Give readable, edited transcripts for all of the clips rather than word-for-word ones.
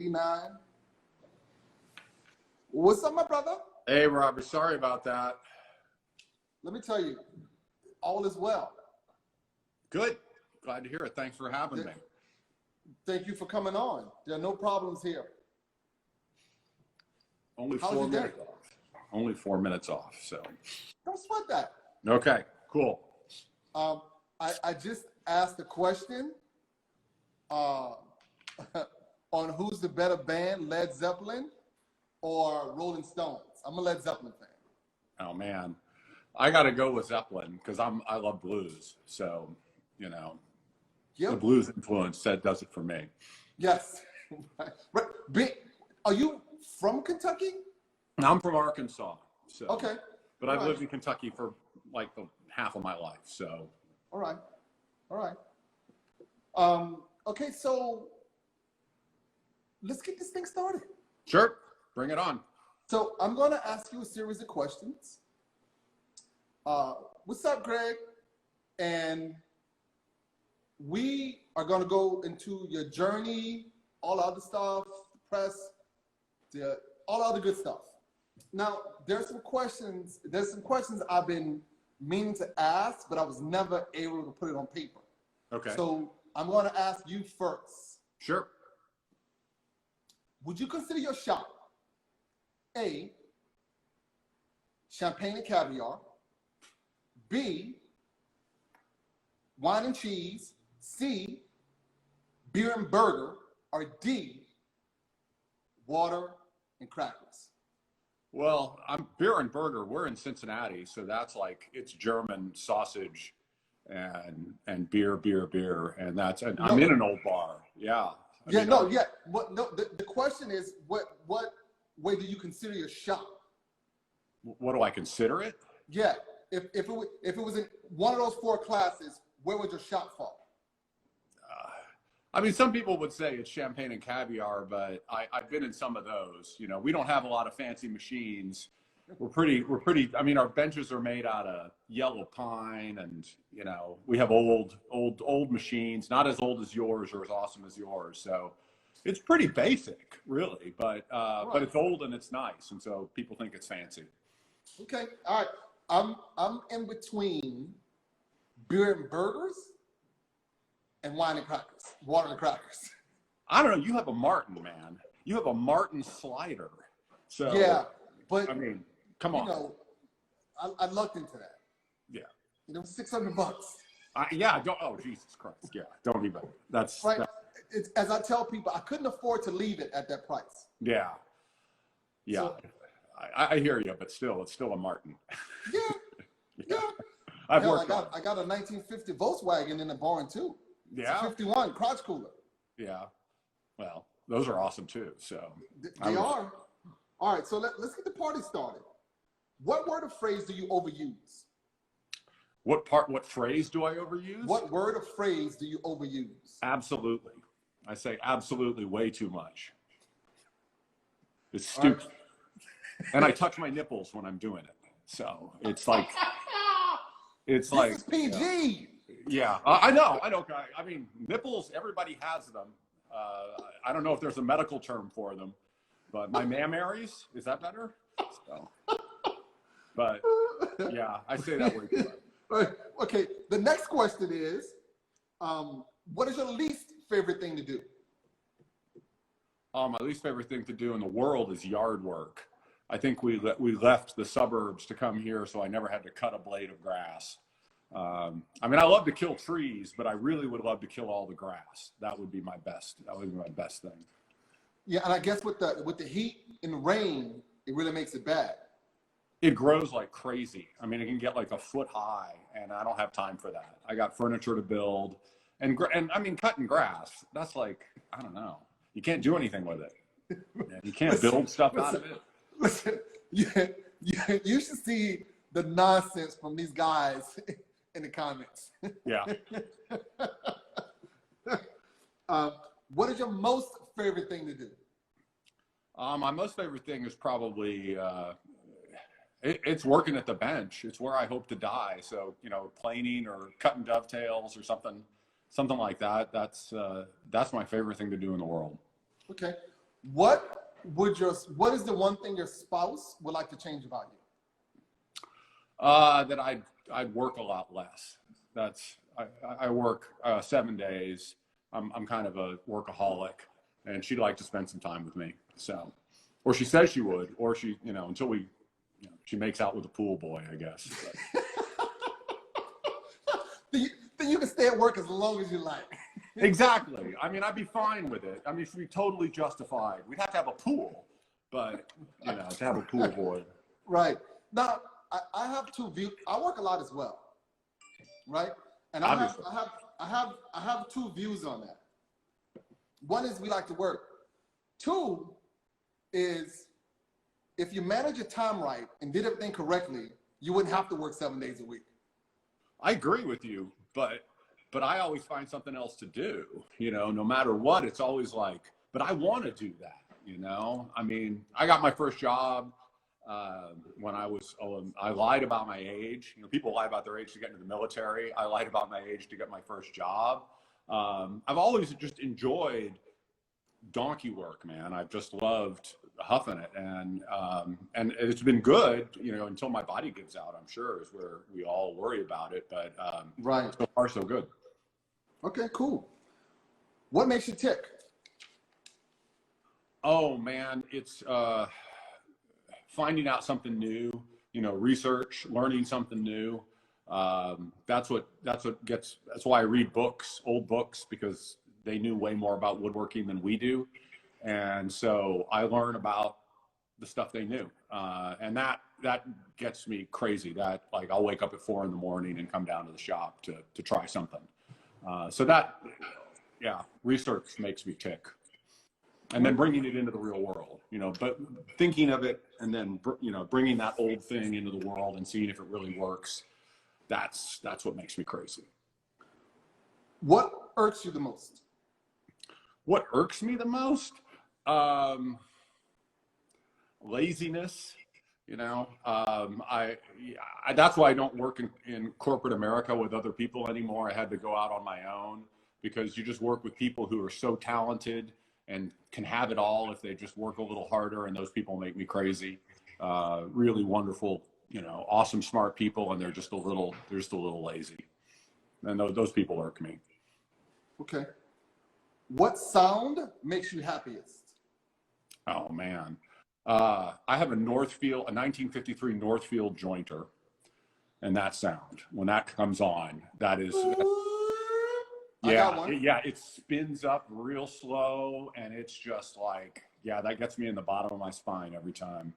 89. What's up, my brother? Hey, Robert. Sorry about that. Let me tell you, all is well. Good. Glad to hear it. Thanks for having me. Thank you for coming on. There are no problems here. Only How's 4 your day? minutes off. Only 4 minutes off. So. Don't sweat that. Okay. Cool. I just asked a question on who's the better band, Led Zeppelin or Rolling Stones. I'm a Led Zeppelin fan. Oh man, I got to go with Zeppelin because I love blues. So you know, Yep. the blues influence that does it for me. Yes. Right. Are you from Kentucky? I'm from Arkansas. So. Okay. But I've lived in Kentucky for like half of my life. So. All right. Okay, so let's get this thing started. Sure. Bring it on. So I'm going to ask you a series of questions. What's up, Greg? And we are going to go into your journey, all the other stuff, the press, all the other good stuff. Now, there's some questions I've been meaning to ask, but I was never able to put it on paper. Okay. So I'm going to ask you first. Sure. Would you consider your shop A, champagne and caviar, B, wine and cheese, C, beer and burger, or D, water and crackers? Well, I'm beer and burger. We're in Cincinnati, so that's like it's German sausage and beer, and that's and I'm in an old bar. Yeah. The question is, what way do you consider your shop? What do I consider it? Yeah. If it was in one of those four classes, where would your shop fall? I mean, some people would say it's champagne and caviar, but I've been in some of those. You know, we don't have a lot of fancy machines. We're pretty. I mean, our benches are made out of yellow pine, and you know, we have old machines, not as old as yours or as awesome as yours. So, it's pretty basic, really. But it's old and it's nice, and so people think it's fancy. Okay, all right. I'm in between beer and burgers and wine and crackers, water and crackers. I don't know. You have a Martin, man. You have a Martin slider. So yeah, but I mean, come on. You know, I looked into that. Yeah. You know, $600. Yeah. Don't. Oh, Jesus Christ. Yeah. Don't even. That's right. It's, as I tell people, I couldn't afford to leave it at that price. Yeah. Yeah. So, I hear you, but still, it's still a Martin. Yeah. Yeah. I got a 1950 Volkswagen in the barn too. Yeah. It's a 51 crotch cooler. Yeah. Well, those are awesome too. So they are. All right. So let's get the party started. What word or phrase do you overuse? What phrase do I overuse? What word or phrase do you overuse? Absolutely. I say absolutely way too much. It's stupid. Right. And I touch my nipples when I'm doing it. So it's like, this is PG. Yeah, I know. I mean, nipples, everybody has them. I don't know if there's a medical term for them, but my mammaries, is that better? So, but yeah, I say that way too much. Okay, the next question is, what is your least favorite thing to do? My least favorite thing to do in the world is yard work. I think we left the suburbs to come here, so I never had to cut a blade of grass. I mean, I love to kill trees, but I really would love to kill all the grass. That would be my best. That would be my best thing. Yeah, and I guess with the heat and the rain, it really makes it bad. It grows like crazy. I mean, it can get like a foot high, and I don't have time for that. I got furniture to build, and I mean, cutting grass. That's like, I don't know. You can't do anything with it. You can't build stuff out of it. Listen, you should see the nonsense from these guys in the comments. Yeah. What is your most favorite thing to do? My most favorite thing is probably it's working at the bench. It's where I hope to die. So, you know, planing or cutting dovetails or something like that. That's my favorite thing to do in the world. Okay. What is the one thing your spouse would like to change about you? That I'd work a lot less. I work 7 days. I'm kind of a workaholic, and she'd like to spend some time with me. So, or she says she would, or she, until she makes out with a pool boy, I guess. Then you can stay at work as long as you like. Exactly. I mean, I'd be fine with it. I mean, it'd be totally justified. We'd have to have a pool, but to have a pool boy. Right. Now, I have two views. I work a lot as well, right? And I have two views on that. One is we like to work. Two is if you manage your time right and did everything correctly, you wouldn't have to work 7 days a week. I agree with you, but I always find something else to do, no matter what. It's always like, but I want to do that, I mean, I got my first job when I lied about my age. People lie about their age to get into the military. I lied about my age to get my first job. I've always just enjoyed donkey work, man. I've just loved huffing it, and it's been good, until my body gives out, I'm sure, is where we all worry about it. But right. So far, so good. Okay, cool. What makes you tick? Oh man, it's finding out something new, research, learning something new. That's why I read books, old books, because they knew way more about woodworking than we do. And so I learn about the stuff they knew. And that gets me crazy. That, like, I'll wake up at 4 a.m. and come down to the shop to try something. So that, research makes me tick. And then bringing it into the real world, but thinking of it and then, bringing that old thing into the world and seeing if it really works. That's what makes me crazy. What irks you the most? What irks me the most? Laziness. That's why I don't work in corporate America with other people anymore. I had to go out on my own, because you just work with people who are so talented and can have it all if they just work a little harder. And those people make me crazy. Really wonderful, awesome, smart people, and they're just a little lazy. And those people irk me. Okay. What sound makes you happiest? Oh man. I have a 1953 Northfield jointer, and that sound, when that comes on, that is, it spins up real slow, and it's just like, that gets me in the bottom of my spine every time.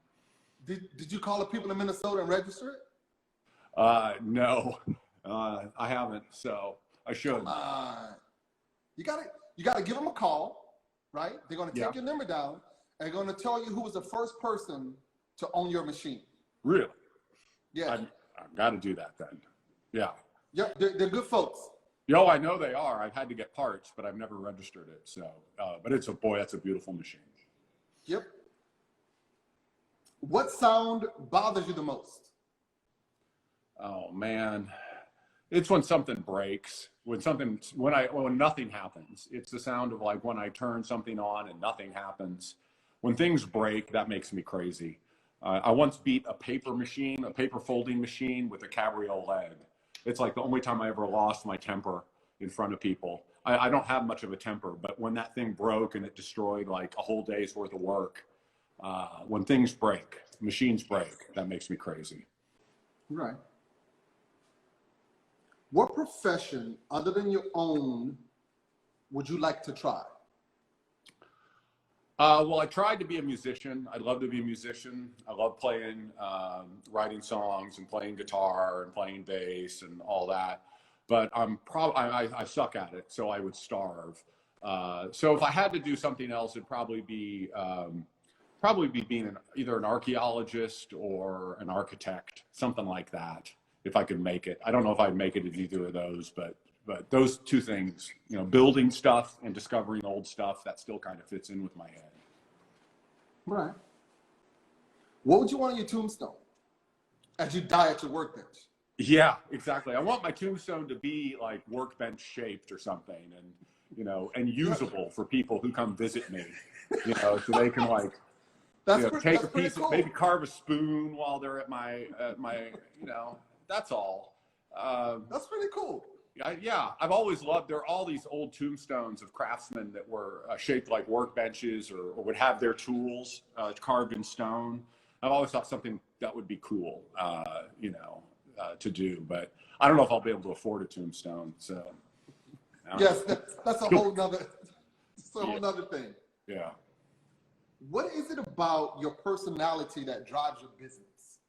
Did you call the people in Minnesota and register it? No, I haven't, so I should. You gotta give them a call, right? They're gonna take your number down, and they're gonna tell you who was the first person to own your machine. Really? Yeah. I've got to do that then. Yeah. Yeah, they're good folks. Yo, I know they are. I've had to get parts, but I've never registered it. So, but that's a beautiful machine. Yep. What sound bothers you the most? Oh man, it's when something breaks. When nothing happens. It's the sound of, like, when I turn something on and nothing happens. When things break, that makes me crazy. I once beat a paper folding machine with a cabriolet. It's like the only time I ever lost my temper in front of people. I don't have much of a temper, but when that thing broke and it destroyed like a whole day's worth of work, when things break, machines break, that makes me crazy. Right. What profession other than your own would you like to try? Well, I tried to be a musician. I'd love to be a musician. I love playing, writing songs and playing guitar and playing bass and all that. But I suck at it, so I would starve. So if I had to do something else, it'd probably be being either an archaeologist or an architect, something like that. If I could make it. I don't know if I'd make it at either of those, but those two things, building stuff and discovering old stuff, that still kind of fits in with my head. Right. What would you want on your tombstone as you die at your workbench? Yeah, exactly. I want my tombstone to be like workbench shaped or something, and you know, and usable for people who come visit me, you know, so they can like, take a piece of, maybe carve a spoon while they're at my, you know, that's all. That's pretty cool. Yeah, I've always loved, there are all these old tombstones of craftsmen that were shaped like workbenches or would have their tools carved in stone. I've always thought something that would be cool, you know, to do, but I don't know if I'll be able to afford a tombstone, so. Yes, that's a whole nother thing. Yeah. What is it about your personality that drives your business?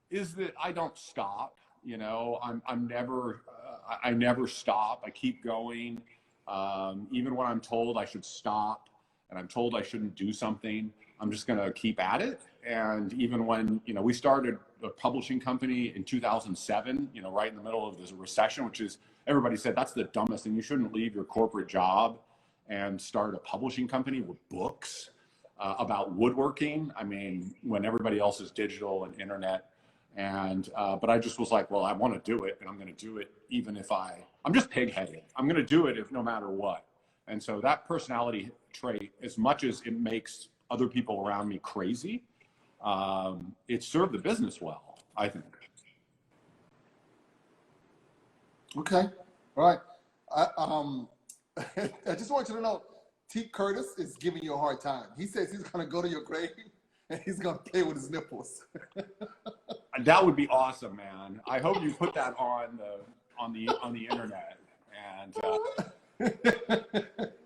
Is that I don't stop, you know, I'm never, I never stop. I keep going. Even when I'm told I should stop and I'm told I shouldn't do something, I'm just going to keep at it. And even when, you know, we started a publishing company in 2007, you know, right in the middle of this recession, which is, everybody said that's the dumbest thing. You shouldn't leave your corporate job and start a publishing company with books about woodworking. I mean, when everybody else is digital and internet. And, but I just was like, well, I want to do it and I'm going to do it even if I'm just pig-headed. I'm going to do it if no matter what. And so that personality trait, as much as it makes other people around me crazy, it served the business well, I think. Okay. All right. I just want you to know, T. Curtis is giving you a hard time. He says he's going to go to your grave and he's going to play with his nipples. That would be awesome, man. I hope you put that on the internet. And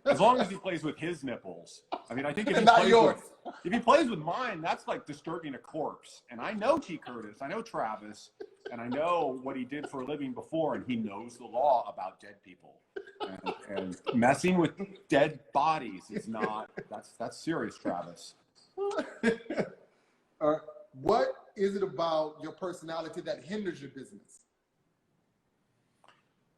as long as he plays with his nipples. I mean, I think if he plays with mine, that's like disturbing a corpse. And I know T. Curtis, I know Travis, and I know what he did for a living before, and he knows the law about dead people. And messing with dead bodies is not, that's serious, Travis. What is it about your personality that hinders your business?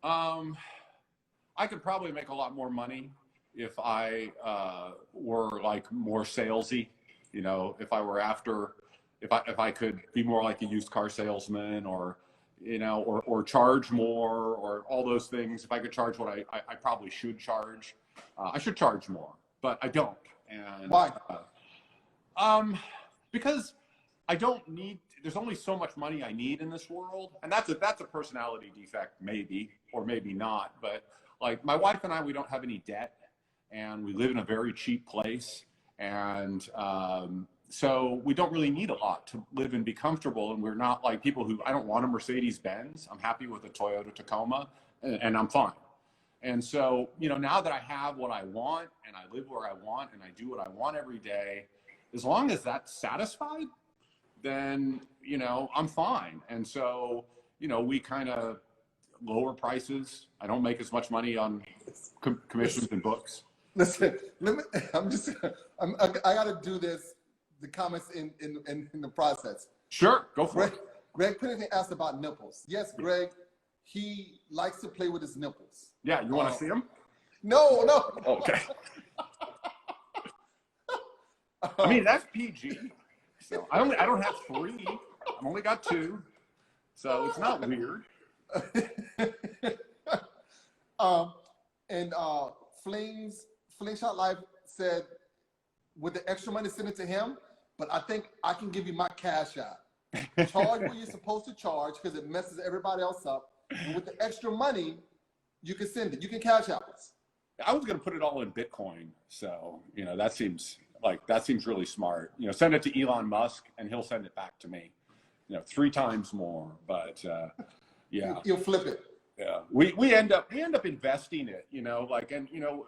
I could probably make a lot more money if I were like more salesy, you know, if I were if I could be more like a used car salesman or, you know, or charge more or all those things. If I could charge what I probably should charge, I should charge more, but I don't. And why? Because I don't need, there's only so much money I need in this world. And that's a personality defect, maybe, or maybe not. But like my wife and I, we don't have any debt and we live in a very cheap place. And so we don't really need a lot to live and be comfortable. And we're not like people who, I don't want a Mercedes Benz. I'm happy with a Toyota Tacoma and I'm fine. And so, you know, now that I have what I want and I live where I want and I do what I want every day, as long as that's satisfied, then, you know, I'm fine. And so, you know, we kind of lower prices. I don't make as much money on commissions and books. Listen, I got to do this, the comments in the process. Sure, go for it. Greg Pennington asked about nipples. Yes, Greg, he likes to play with his nipples. Yeah, you want to see them? No. Okay. I mean, that's PG. So I don't have 3. I've only got 2. So it's not weird. Flingshot Life said, with the extra money, send it to him, but I think I can give you my cash out. Charge what you're supposed to charge because it messes everybody else up. And with the extra money, you can send it. You can cash out us. I was going to put it all in Bitcoin. So, you know, that seems really smart. You know, send it to Elon Musk and he'll send it back to me, you know, 3 times more. But yeah. You'll flip it. Yeah. We end up investing it, you know, like, and, you know,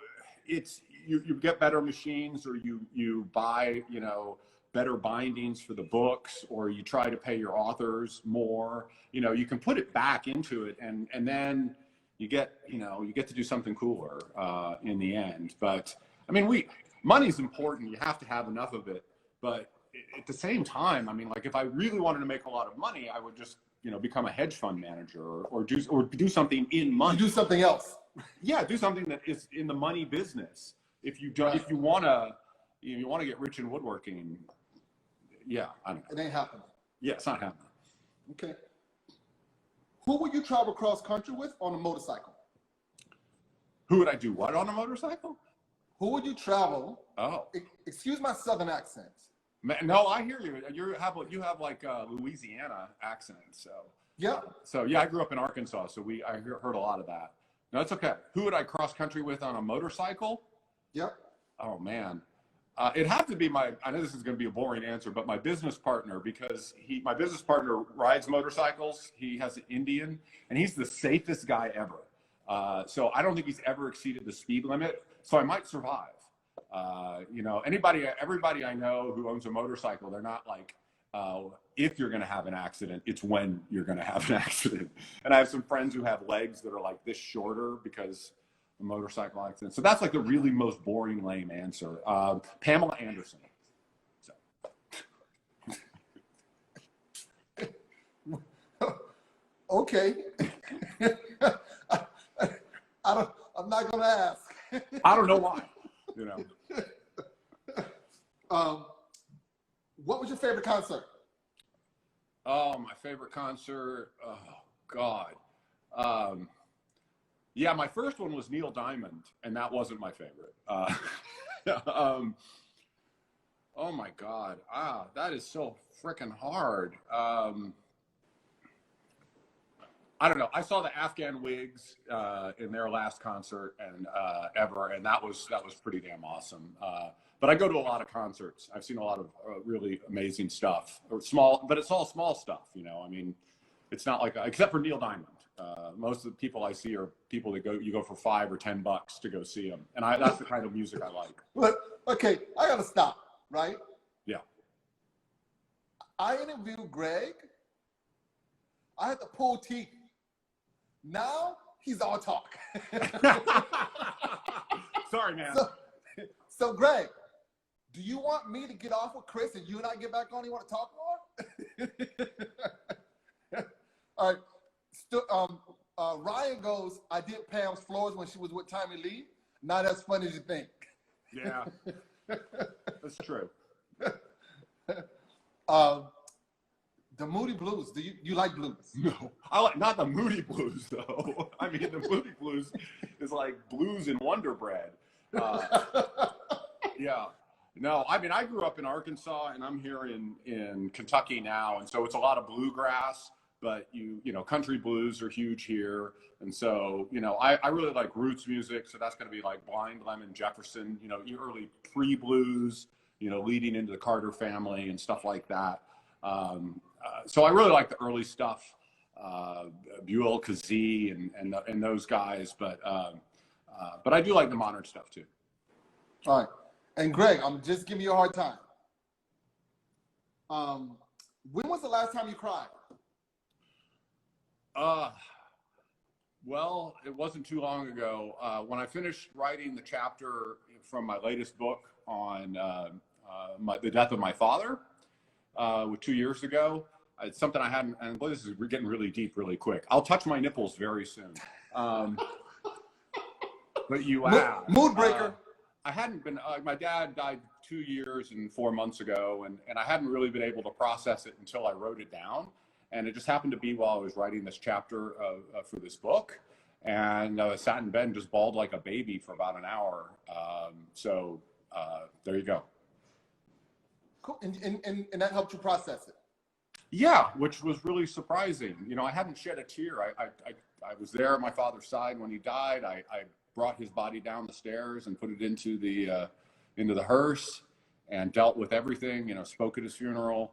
it's, you get better machines or you buy, you know, better bindings for the books, or you try to pay your authors more, you know, you can put it back into it and then you get to do something cooler in the end. But I mean, money's important. You have to have enough of it. But at the same time, I mean, like if I really wanted to make a lot of money, I would just, you know, become a hedge fund manager or do something in money. Do something else. Yeah, do something that is in the money business. If you want to get rich in woodworking, yeah, I don't know. It ain't happening. Yeah, it's not happening. Okay. Who would you travel cross country with on a motorcycle? Who would I do what on a motorcycle? Who would you travel? Oh, Excuse my southern accent. no, I hear you. You have like a Louisiana accent, so. Yeah. So yeah, I grew up in Arkansas, so I heard a lot of that. No, it's okay. Who would I cross country with on a motorcycle? Yep. Oh man, it'd have to be I know this is going to be a boring answer, but my business partner, because my business partner rides motorcycles. He has an Indian, and he's the safest guy ever. So I don't think he's ever exceeded the speed limit. So I might survive. Everybody I know who owns a motorcycle, they're not like, if you're going to have an accident, it's when you're going to have an accident. And I have some friends who have legs that are like this shorter because of a motorcycle accident. So that's like the really most boring, lame answer. Pamela Anderson. So. Okay. I'm not going to ask. I don't know why, What was your favorite concert? Oh, my favorite concert. Oh, God. Yeah, my first one was Neil Diamond, and that wasn't my favorite. Oh, my God. That is so freaking hard. I don't know. I saw the Afghan Wigs in their last concert and that was pretty damn awesome. But I go to a lot of concerts. I've seen a lot of really amazing stuff, or small, but it's all small stuff. I mean, it's not like except for Neil Diamond. Most of the people I see are people that you go for $5 or $10 to go see them, and that's the kind of music I like. But okay, I gotta stop. Right? Yeah. I interviewed Greg. I had to pull teeth. Now he's all talk. Sorry, man. So Greg, do you want me to get off with Chris and you and I get back on? You want to talk more? All right. Ryan goes, I did Pam's floors when she was with Tommy Lee. Not as funny as you think. Yeah, that's true. The Moody Blues. Do you like blues? No, I like not the Moody Blues though. I mean, the Moody Blues is like blues and Wonder Bread. Yeah, no, I mean, I grew up in Arkansas, and I'm here in Kentucky now, and so it's a lot of bluegrass. But country blues are huge here, and so I really like roots music. So that's going to be like Blind Lemon Jefferson, early pre-blues, leading into the Carter family and stuff like that. So I really like the early stuff, Buell Kazee and those guys, but I do like the modern stuff too. All right, and Greg, I'm just giving you a hard time. When was the last time you cried? Well, it wasn't too long ago. When I finished writing the chapter from my latest book on the death of my father, 2 years ago. It's something I hadn't, and boy, this is getting really deep really quick. I'll touch my nipples very soon. But you asked. Mood breaker. I hadn't been, my dad died 2 years and 4 months ago, and I hadn't really been able to process it until I wrote it down. And it just happened to be while I was writing this chapter for this book. And I sat in bed and just bawled like a baby for about an hour. So there you go. Cool. And that helped you process it. Yeah, which was really surprising. I hadn't shed a tear. I was there at my father's side when he died. I brought his body down the stairs and put it into the hearse and dealt with everything. Spoke at his funeral,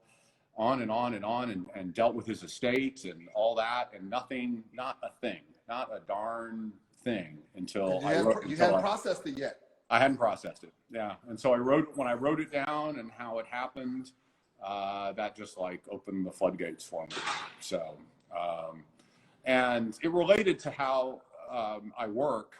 on and on and on, and dealt with his estate and all that, and nothing, not a thing, not a darn thing until you hadn't processed it yet. I hadn't processed it. Yeah. And so when I wrote it down and how it happened, that just like opened the floodgates for me. So, and it related to how I work,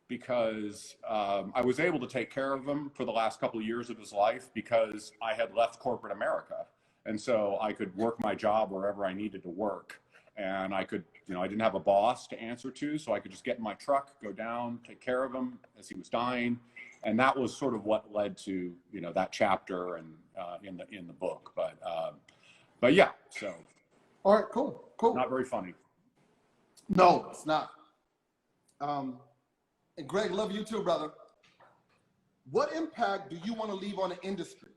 because I was able to take care of him for the last couple of years of his life because I had left corporate America. And so I could work my job wherever I needed to work. And I could, I didn't have a boss to answer to, so I could just get in my truck, go down, take care of him as he was dying. And that was sort of what led to, that chapter and in the book. But yeah, so. All right, cool. Not very funny. No, it's not. And Greg, love you too, brother. What impact do you want to leave on the industry?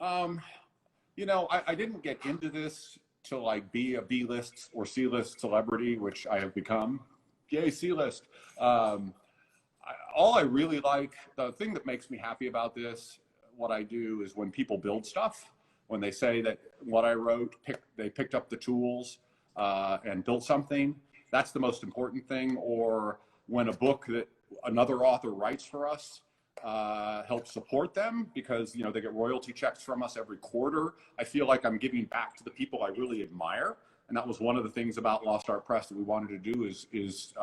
You know, I didn't get into this to like be a B-list or C-list celebrity, which I have become. Yay, C-list. All I really like, the thing that makes me happy about this, what I do, is when people build stuff, when they say that what I wrote, they picked up the tools and built something. That's the most important thing. Or when a book that another author writes for us helps support them, because you know they get royalty checks from us every quarter. I feel like I'm giving back to the people I really admire, and that was one of the things about Lost Art Press that we wanted to do, is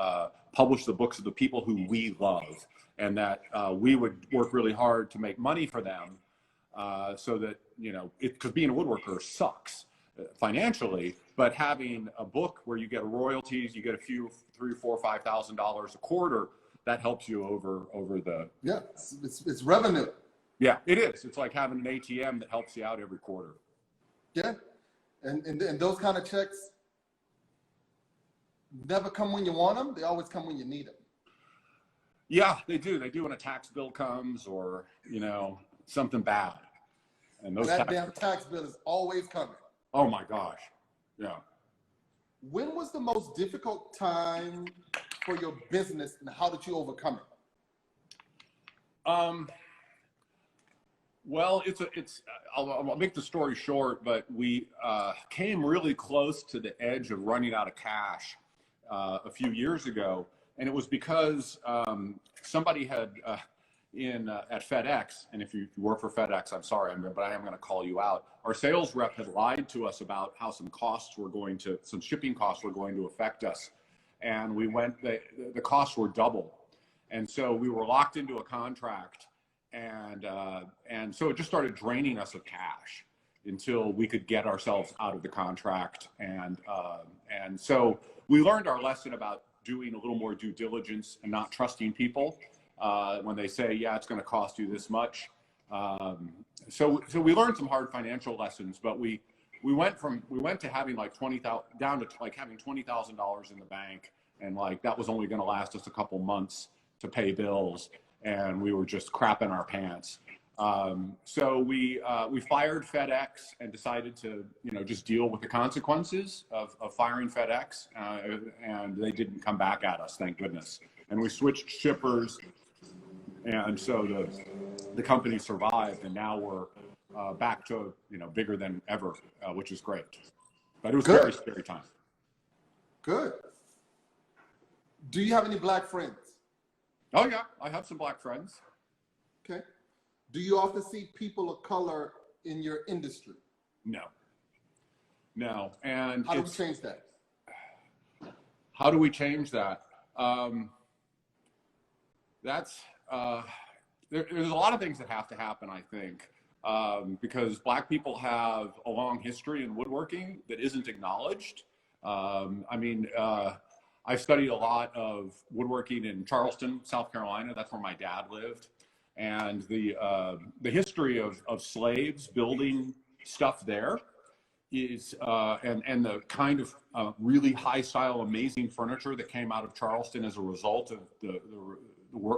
publish the books of the people who we love, and that we would work really hard to make money for them, so that, you know, because being a woodworker sucks financially, but having a book where you get royalties, you get a few $3,000, $4,000, $5,000 a quarter, that helps you over the. Yeah, it's revenue. Yeah, it is. It's like having an ATM that helps you out every quarter. Yeah, and those kind of checks never come when you want them. They always come when you need them. Yeah, they do. They do when a tax bill comes, or, you know, something bad. And those that damn tax bill is always coming. Oh my gosh. Yeah. When was the most difficult time for your business, and how did you overcome it? Well, I'll make the story short, but we came really close to the edge of running out of cash a few years ago, and it was because somebody had at FedEx, and if you work for FedEx, I'm sorry, but I am going to call you out. Our sales rep had lied to us about how some shipping costs were going to affect us, and the costs were double, and so we were locked into a contract. And so it just started draining us of cash until we could get ourselves out of the contract. And so we learned our lesson about doing a little more due diligence and not trusting people when they say, yeah, it's going to cost you this much. So we learned some hard financial lessons, but we went to having like $20,000 down to like having $20,000 in the bank, and like that was only going to last us a couple months to pay bills. And we were just crapping our pants. So we fired FedEx and decided to, you know, just deal with the consequences of firing FedEx, and they didn't come back at us, thank goodness. And we switched shippers, and so the company survived, and now we're back to, you know, bigger than ever, which is great. But it was a very scary time. Good. Do you have any Black friends? Oh yeah, I have some Black friends. Okay. Do you often see people of color in your industry? No. And how do we change that? How do we change that? There's a lot of things that have to happen, I think, because Black people have a long history in woodworking that isn't acknowledged. I studied a lot of woodworking in Charleston, South Carolina. That's where my dad lived. And the history of slaves building stuff there is, and the kind of really high style, amazing furniture that came out of Charleston as a result of the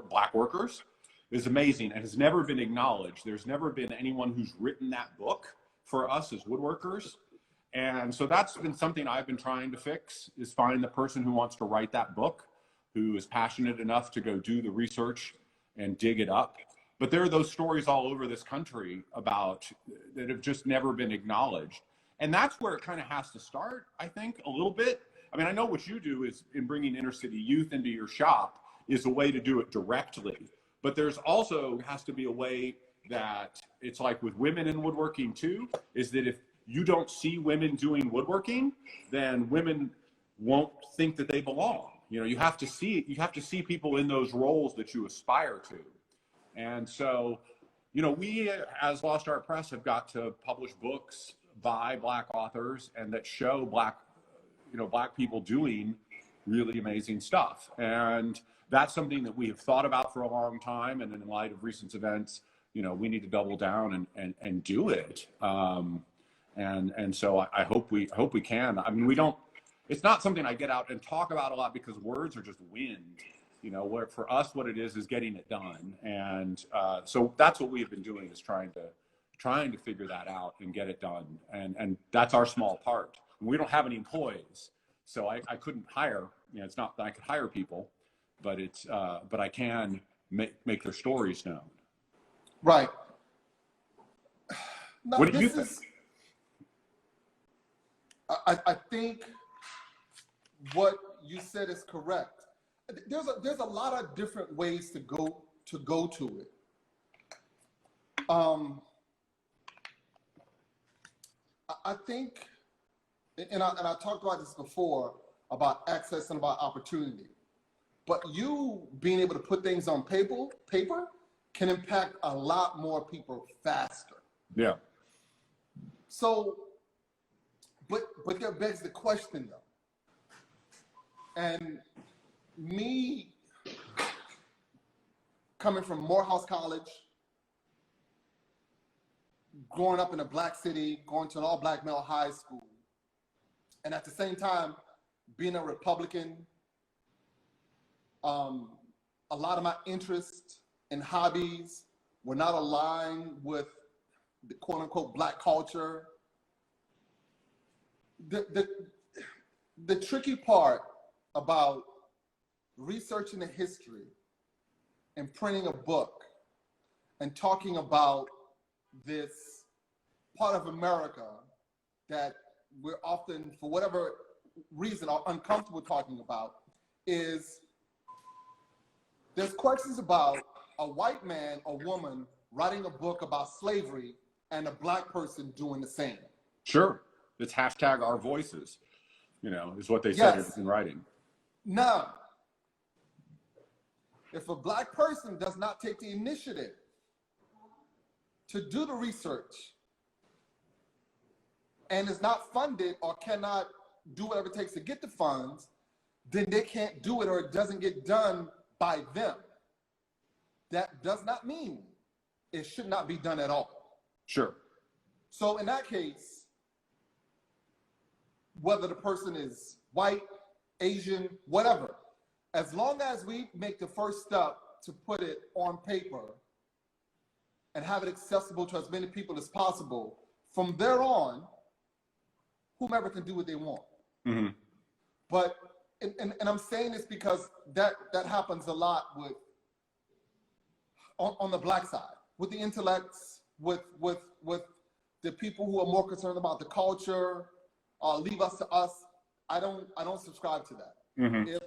Black workers is amazing and has never been acknowledged. There's never been anyone who's written that book for us as woodworkers. And so that's been something I've been trying to fix, is find the person who wants to write that book, who is passionate enough to go do the research and dig it up. But there are those stories all over this country that have just never been acknowledged. And that's where it kind of has to start, I think, a little bit. I mean, I know what you do is in bringing inner city youth into your shop is a way to do it directly. But there's also has to be a way that it's like with women in woodworking too, is that if you don't see women doing woodworking, then women won't think that they belong. You know, you have to see people in those roles that you aspire to. And so, you know, we as Lost Art Press have got to publish books by Black authors and that show Black people doing really amazing stuff. And that's something that we have thought about for a long time. And in light of recent events, you know, we need to double down and do it. And so I hope we can. I mean, we don't, it's not something I get out and talk about a lot because words are just wind. You know, where for us, what it is getting it done. And so that's what we've been doing, is trying to figure that out and get it done. And that's our small part. We don't have any employees, so I couldn't hire, you know, it's not that I could hire people, but but I can make their stories known. Right. Now, What do you think? I think what you said is correct. There's a lot of different ways to go to it. I think, and I talked about this before, about access and about opportunity. But you being able to put things on paper can impact a lot more people faster. Yeah. So, but that begs the question though. And me coming from Morehouse College, growing up in a black city, going to an all-black male high school, and at the same time being a Republican, a lot of my interests and hobbies were not aligned with the quote-unquote black culture. The tricky part about researching the history and printing a book and talking about this part of America that we're often, for whatever reason, are uncomfortable talking about, is there's questions about a white man or woman writing a book about slavery and a black person doing the same. Sure. It's hashtag our voices, you know, is what they Yes. said in writing. Now, if a black person does not take the initiative to do the research and is not funded or cannot do whatever it takes to get the funds, then they can't do it, or it doesn't get done by them. That does not mean it should not be done at all. Sure. So in that case, whether the person is white, Asian, whatever, as long as we make the first step to put it on paper and have it accessible to as many people as possible, from there on, whomever can do what they want. Mm-hmm. But, and I'm saying this because that happens a lot with, on the black side, with the intellects, with the people who are more concerned about the culture, leave us to us. I don't subscribe to that. Mm-hmm.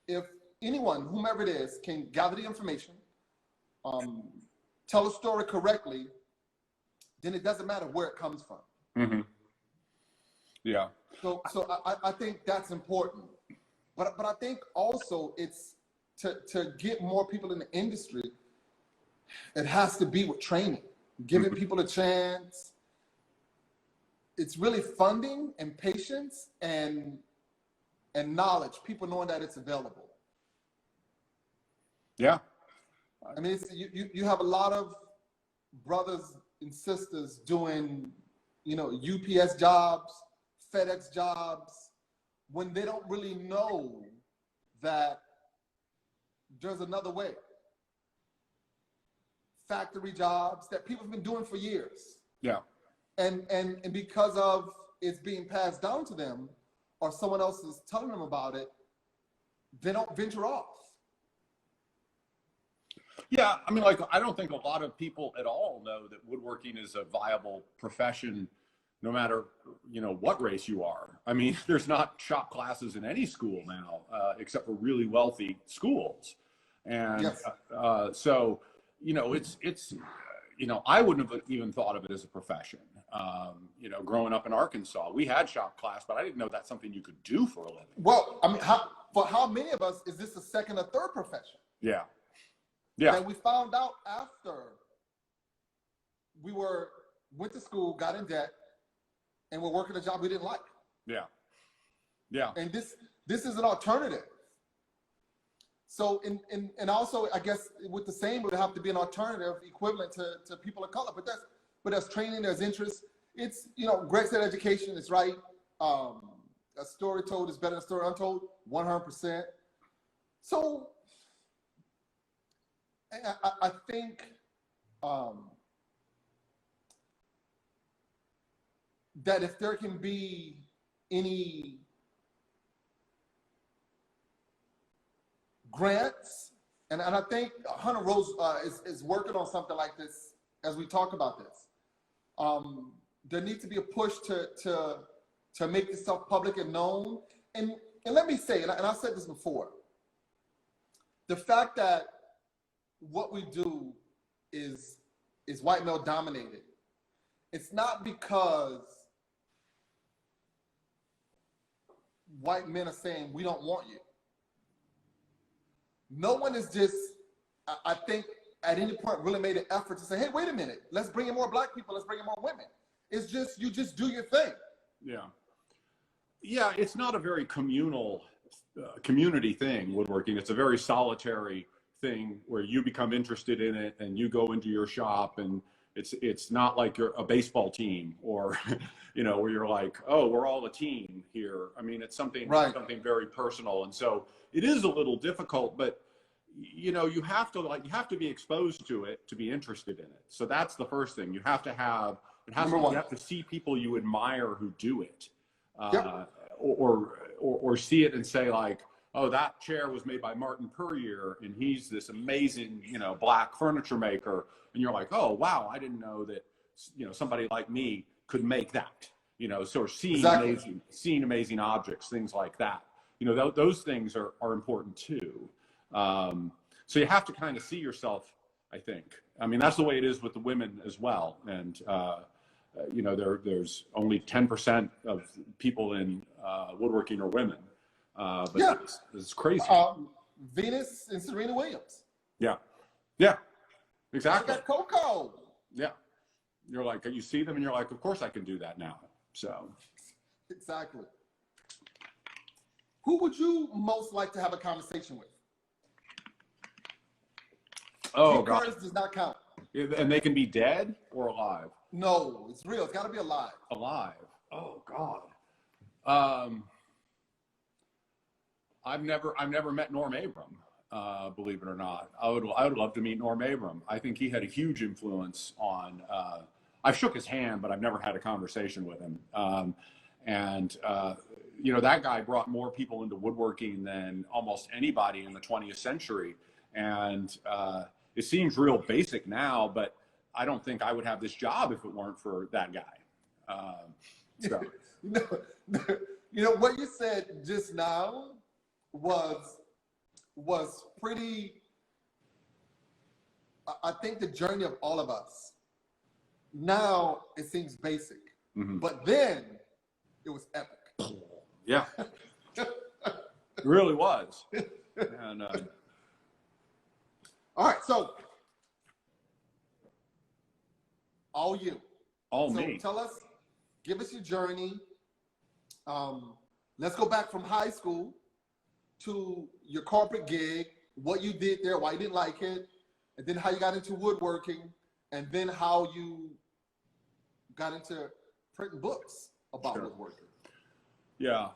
If anyone, whomever it is, can gather the information, tell a story correctly, then it doesn't matter where it comes from. Mm-hmm. Yeah. So I think that's important. But I think also it's to get more people in the industry, it has to be with training, giving people a chance. It's really funding and patience and knowledge, people knowing that it's available. Yeah. I mean, you have a lot of brothers and sisters doing, you know, UPS jobs, FedEx jobs, when they don't really know that there's another way. Factory jobs that people have been doing for years. Yeah. And because of it's being passed down to them, or someone else is telling them about it, they don't venture off. Yeah, I mean, like, I don't think a lot of people at all know that woodworking is a viable profession, no matter, you know, what race you are. I mean, there's not shop classes in any school now, except for really wealthy schools. And Yes. So, you know, it's, you know, I wouldn't have even thought of it as a profession. You know, growing up in Arkansas, we had shop class, but I didn't know that's something you could do for a living. Well, I mean, for how many of us is this a second or third profession? Yeah. Yeah. That we found out after we went to school, got in debt, and we're working a job we didn't like. Yeah. Yeah. And this is an alternative. So, and also, I guess with the same, would have to be an alternative equivalent to people of color. But there's training, there's interest. It's, you know, Greg said education is right. a story told is better than a story untold, 100%. So I think that if there can be any grants, and I think Hunter Rose is working on something like this as we talk about this. There needs to be a push to make this stuff public and known. And let me say, and I've said this before, the fact that what we do is white male dominated. It's not because white men are saying we don't want you. No one is just, I think, at any point really made an effort to say, hey, wait a minute, let's bring in more black people, let's bring in more women. It's just, you just do your thing. Yeah. Yeah, it's not a very communal community thing, woodworking. It's a very solitary thing where you become interested in it and you go into your shop, and it's not like you're a baseball team or, you know, where you're like, oh, we're all a team here. I mean, it's something, right. Something very personal. And so it is a little difficult, but you know, you have to be exposed to it to be interested in it. So that's the first thing. You have to have, you have to see people you admire who do it, yep. or see it and say like, oh, that chair was made by Martin Puryear, and he's this amazing, you know, black furniture maker. And you're like, oh, wow, I didn't know that, you know, somebody like me could make that, you know, sort of seeing amazing objects, things like that. You know, those things are important too. So you have to kind of see yourself, I think. I mean, that's the way it is with the women as well. And, you know, there's only 10% of people in woodworking are women. But yeah, it's crazy. Venus and Serena Williams. Yeah. Yeah. Exactly. I got Coco. Yeah. You're like, you see them and you're like, of course I can do that now. So. Exactly. Who would you most like to have a conversation with? Oh, God. Curtis does not count. And they can be dead or alive? No, it's real. It's got to be alive. Alive. Oh, God. I've never met Norm Abram, believe it or not. I would love to meet Norm Abram. I think he had a huge influence on. I've shook his hand, but I've never had a conversation with him. You know, that guy brought more people into woodworking than almost anybody in the 20th century. And it seems real basic now, but I don't think I would have this job if it weren't for that guy. So. You know, what you said just now was pretty, I think the journey of all of us. Now it seems basic, but then it was epic. Yeah, it really was. And all right, so all you. All so me. Tell us, give us your journey. Let's go back from high school to your corporate gig, what you did there, why you didn't like it, and then how you got into woodworking, and then how you got into printing books about woodworking. Yeah.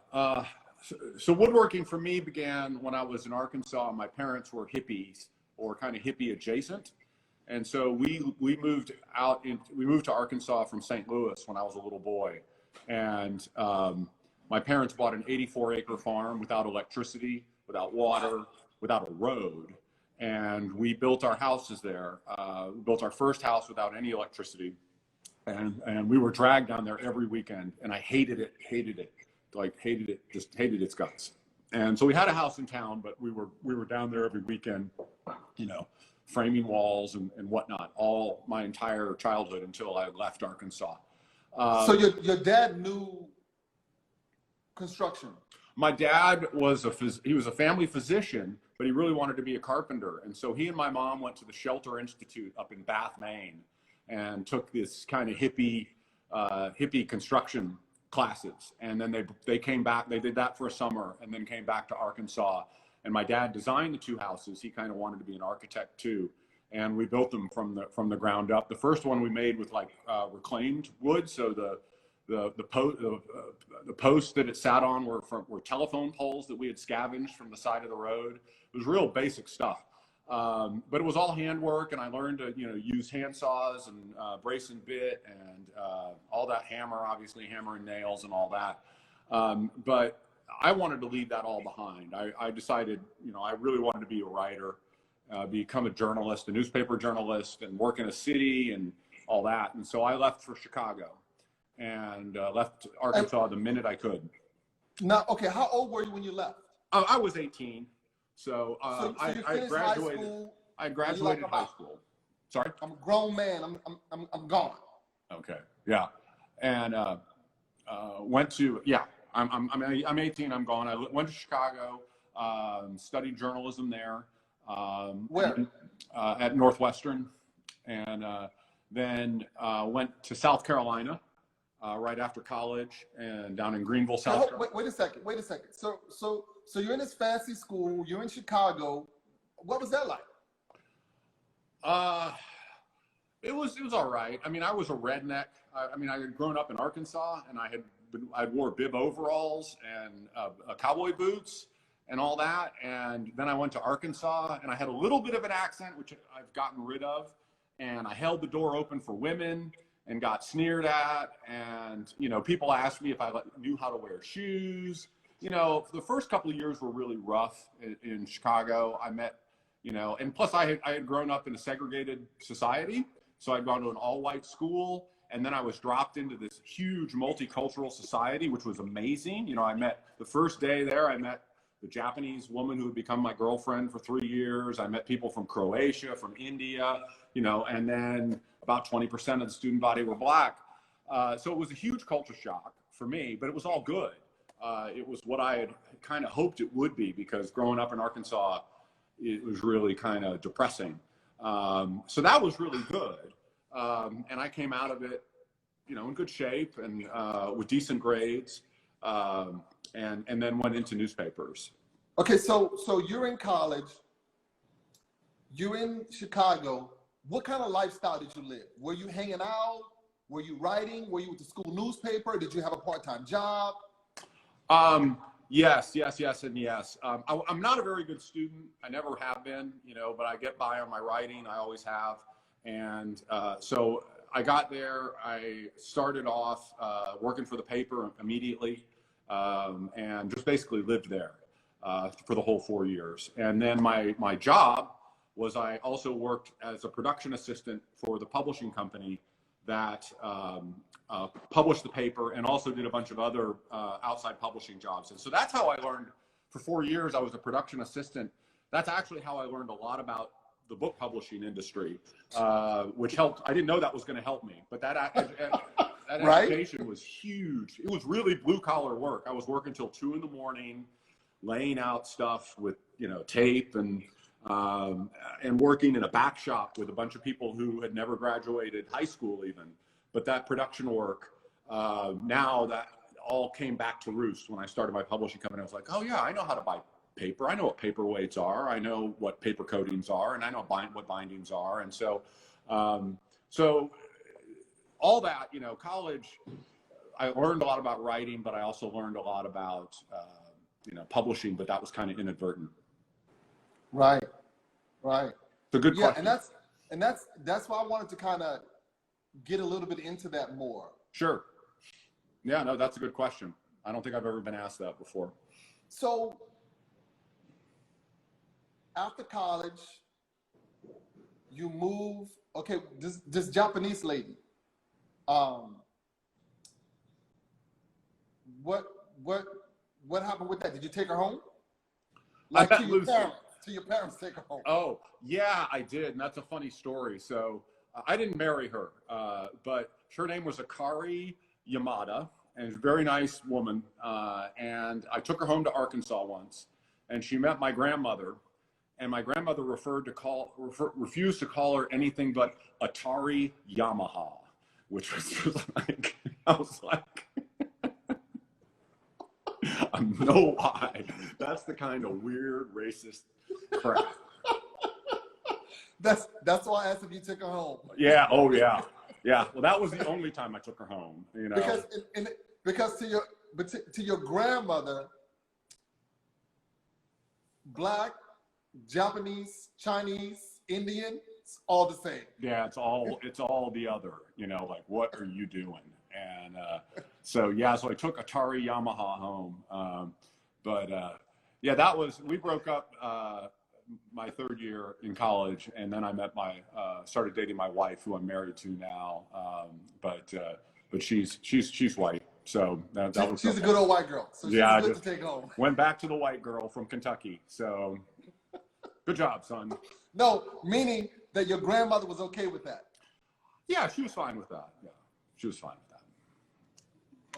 So woodworking for me began when I was in Arkansas. My parents were hippies, or kind of hippie adjacent. And so we moved to Arkansas from St. Louis when I was a little boy. And my parents bought an 84-acre farm without electricity, without water, without a road. And we built our houses there. We built our first house without any electricity. And we were dragged down there every weekend. And I hated it, just hated its guts. And so we had a house in town, but we were down there every weekend, you know, framing walls and whatnot, all my entire childhood until I left Arkansas. So your dad knew construction? My dad was he was a family physician, but he really wanted to be a carpenter. And so he and my mom went to the Shelter Institute up in Bath, Maine, and took this kind of hippie construction classes. And then they came back, they did that for a summer and then came back to Arkansas. And my dad designed the two houses. He kind of wanted to be an architect too. And we built them from the ground up. The first one we made with like reclaimed wood. So the posts that it sat on were telephone poles that we had scavenged from the side of the road. It was real basic stuff. But it was all handwork, and I learned to, use hand saws and brace and bit and all that hammer and nails and all that. But I wanted to leave that all behind. I decided, I really wanted to be a writer, become a journalist, a newspaper journalist, and work in a city and all that. And so I left for Chicago and left Arkansas the minute I could. Now, okay, how old were you when you left? I was 18. So, So I graduated. I graduated high school. Sorry, I'm a grown man. I'm gone. Okay, yeah, and went to I'm 18. I'm gone. I went to Chicago, studied journalism there. Where? At Northwestern, and then went to South Carolina right after college, and down in Greenville, South Carolina. Wait a second. So you're in this fancy school. You're in Chicago. What was that like? It was all right. I mean, I was a redneck. I had grown up in Arkansas, and I wore bib overalls and cowboy boots and all that. And then I went to Arkansas, and I had a little bit of an accent, which I've gotten rid of. And I held the door open for women and got sneered at. And, people asked me if I knew how to wear shoes. The first couple of years were really rough in Chicago. I met, and plus I had grown up in a segregated society. So I'd gone to an all-white school, and then I was dropped into this huge multicultural society, which was amazing. I met the first day there, I met the Japanese woman who had become my girlfriend for 3 years. I met people from Croatia, from India, and then about 20% of the student body were Black. So it was a huge culture shock for me, but it was all good. It was what I had kind of hoped it would be, because growing up in Arkansas, it was really kind of depressing. So that was really good. And I came out of it, in good shape and with decent grades, and then went into newspapers. Okay, so you're in college. You're in Chicago. What kind of lifestyle did you live? Were you hanging out? Were you writing? Were you with the school newspaper? Did you have a part-time job? Yes, and yes. I'm not a very good student. I never have been, but I get by on my writing. I always have. And so I got there. I started off working for the paper immediately, and just basically lived there for the whole 4 years. And then my job was, I also worked as a production assistant for the publishing company that published the paper, and also did a bunch of other outside publishing jobs. And so that's how I learned. For 4 years, I was a production assistant. That's actually how I learned a lot about the book publishing industry, which helped. I didn't know that was going to help me, but that Right? education was huge. It was really blue collar work. I was working till 2 a.m, laying out stuff with tape, and working in a back shop with a bunch of people who had never graduated high school even. But that production work, now that all came back to roost when I started my publishing company. I was like, oh yeah, I know how to buy paper. I know what paperweights are. I know what paper coatings are, and I know what bindings are. And so, so all that, college, I learned a lot about writing, but I also learned a lot about, publishing, but that was kind of inadvertent. Right. It's a good question. And that's why I wanted to kind of get a little bit into that more. Sure. Yeah, no, that's a good question. I don't think I've ever been asked that before. So after college, you move. Okay, this Japanese lady. What happened with that? Did you take her home? Like to your parents take her home. Oh, yeah, I did. And that's a funny story. So I didn't marry her, but her name was Akari Yamada, and she's a very nice woman. And I took her home to Arkansas once, and she met my grandmother, and my grandmother refused to call her anything but Atari Yamaha, which was just like, I was like, I know why. That's the kind of weird racist crap. That's why I asked if you took her home. Yeah. Oh, yeah. Yeah, well, that was the only time I took her home, you know. Because to your grandmother, Black, Japanese, Chinese, Indian, it's all the same. Yeah, it's all the other, you know, like, what are you doing? And so I took Atari Yamaha home. Yeah, we broke up my third year in college, and then I met started dating my wife, who I'm married to now. But she's white, so she's a good old white girl. So she's good to take home. Went back to the white girl from Kentucky. So good job, son. No, meaning that your grandmother was okay with that. Yeah, she was fine with that. Yeah, she was fine with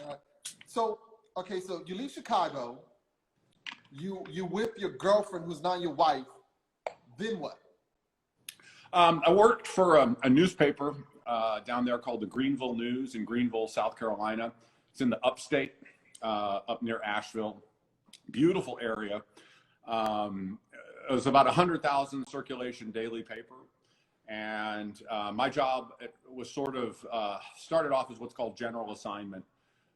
that. So you leave Chicago. You with your girlfriend, who's not your wife. Then what? I worked for a newspaper down there called the Greenville News in Greenville, South Carolina. It's in the upstate, up near Asheville. Beautiful area. It was about 100,000 circulation daily paper. And my job was sort of started off as what's called general assignment,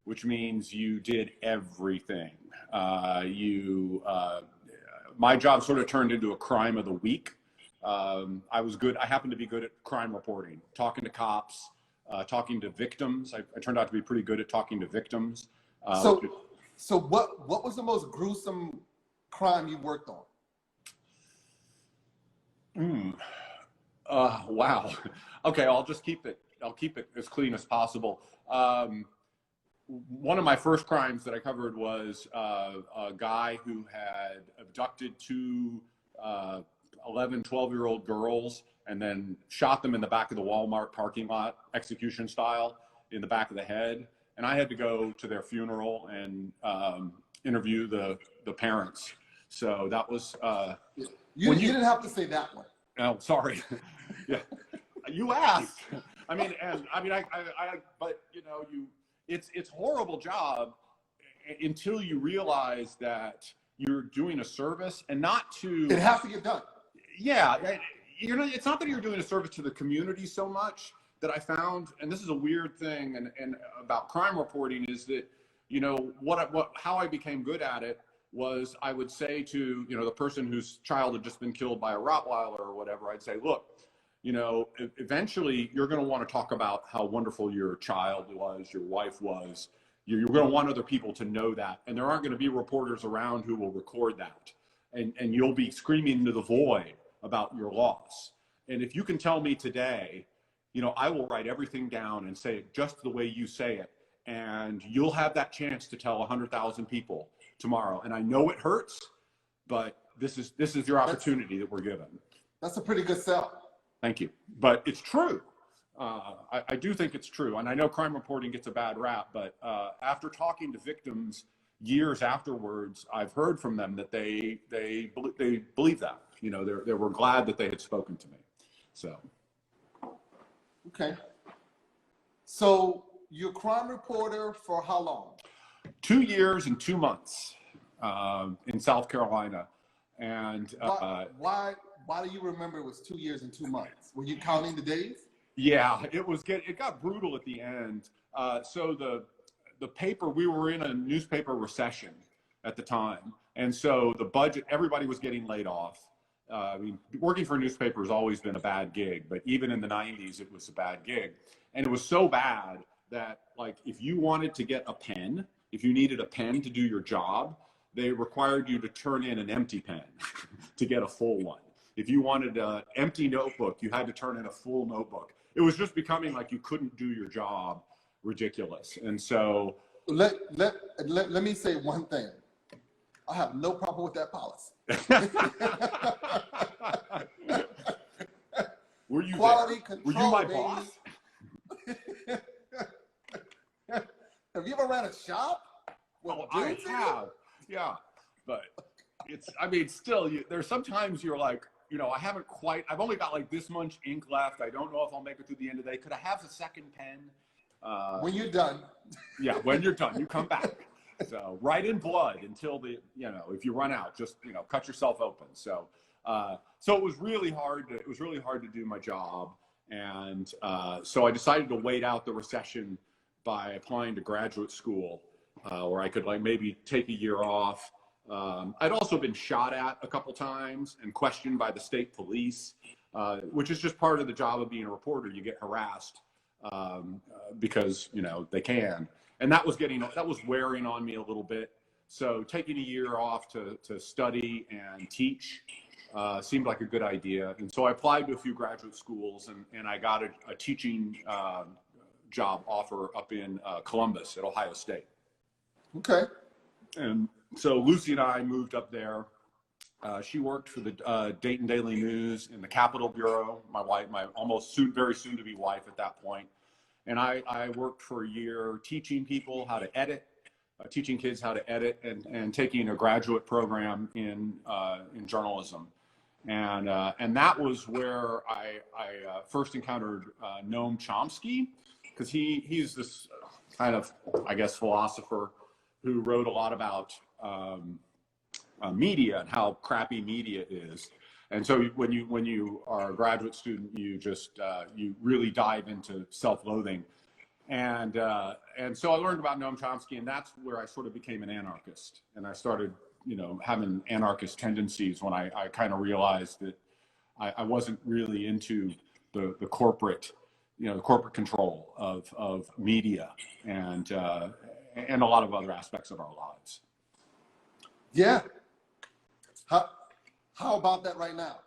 which means you did everything. My job sort of turned into a crime of the week. I was good. I happened to be good at crime reporting, talking to cops, talking to victims. I turned out to be pretty good at talking to victims. So what was the most gruesome crime you worked on? Wow. Okay, I'll keep it as clean as possible. One of my first crimes that I covered was a guy who had abducted two 11, 12-year-old girls and then shot them in the back of the Walmart parking lot, execution style, in the back of the head. And I had to go to their funeral and interview the parents. So that was... You didn't have to say that one. Oh, sorry. Yeah, you asked. But you know, it's horrible job until you realize that you're doing a service and not to. It has to get done. Yeah, it's not that you're doing a service to the community so much that I found, and this is a weird thing, and about crime reporting is that, you know, how I became good at it was I would say to, you know, the person whose child had just been killed by a Rottweiler or whatever, I'd say, look, you know, eventually you're going to want to talk about how wonderful your child was, your wife was. You're going to want other people to know that. And there aren't going to be reporters around who will record that. And you'll be screaming into the void about your loss. And if you can tell me today, you know, I will write everything down and say it just the way you say it. And you'll have that chance to tell 100,000 people tomorrow. And I know it hurts, but this is your opportunity that we're given. That's a pretty good sell. Thank you. But it's true. I do think it's true. And I know crime reporting gets a bad rap, but after talking to victims years afterwards, I've heard from them that they believe that. You know, they were glad that they had spoken to me. So. Okay. So you're a crime reporter for how long? 2 years and 2 months in South Carolina. And why do you remember it was 2 years and 2 months? Were you counting the days? Yeah, it got brutal at the end. So the paper, we were in a newspaper recession at the time. And so the budget, everybody was getting laid off. I mean, working for a newspaper has always been a bad gig, but even in the 90s, it was a bad gig. And it was so bad that, like, if you wanted to get a pen, if you needed a pen to do your job, they required you to turn in an empty pen to get a full one. If you wanted an empty notebook, you had to turn in a full notebook. It was just becoming like you couldn't do your job ridiculous. And so let me say one thing. I have no problem with that policy. Were you Quality there? control, Were you my baby. boss? Have you ever ran a shop? Well, I have. Yeah, but still, there's sometimes you're like, you know, I've only got like this much ink left. I don't know if I'll make it through the end of the day. Could I have a second pen? When you're done. Yeah, when you're done, you come back. So write in blood until if you run out, just, you know, cut yourself open. So it was really hard. It was really hard to do my job. And so I decided to wait out the recession by applying to graduate school, where I could like maybe take a year off. I'd also been shot at a couple times and questioned by the state police, which is just part of the job of being a reporter. You get harassed because, you know, they can. And that was wearing on me a little bit. So taking a year off to study and teach seemed like a good idea. And so I applied to a few graduate schools, and I got a teaching job offer up in Columbus at Ohio State. Okay. And so Lucy and I moved up there. She worked for the Dayton Daily News in the Capitol Bureau. My wife, my very soon to be wife at that point. And I worked for a year teaching people how to edit, teaching kids how to edit, and taking a graduate program in journalism. And that was where I first encountered Noam Chomsky, because he's this kind of, I guess, philosopher who wrote a lot about media and how crappy media is. And so when you are a graduate student, you really dive into self-loathing. And so I learned about Noam Chomsky, and that's where I sort of became an anarchist. And I started, you know, having anarchist tendencies when I kind of realized that I wasn't really into the corporate, you know, the corporate control of media and a lot of other aspects of our lives. Yeah. How about that right now?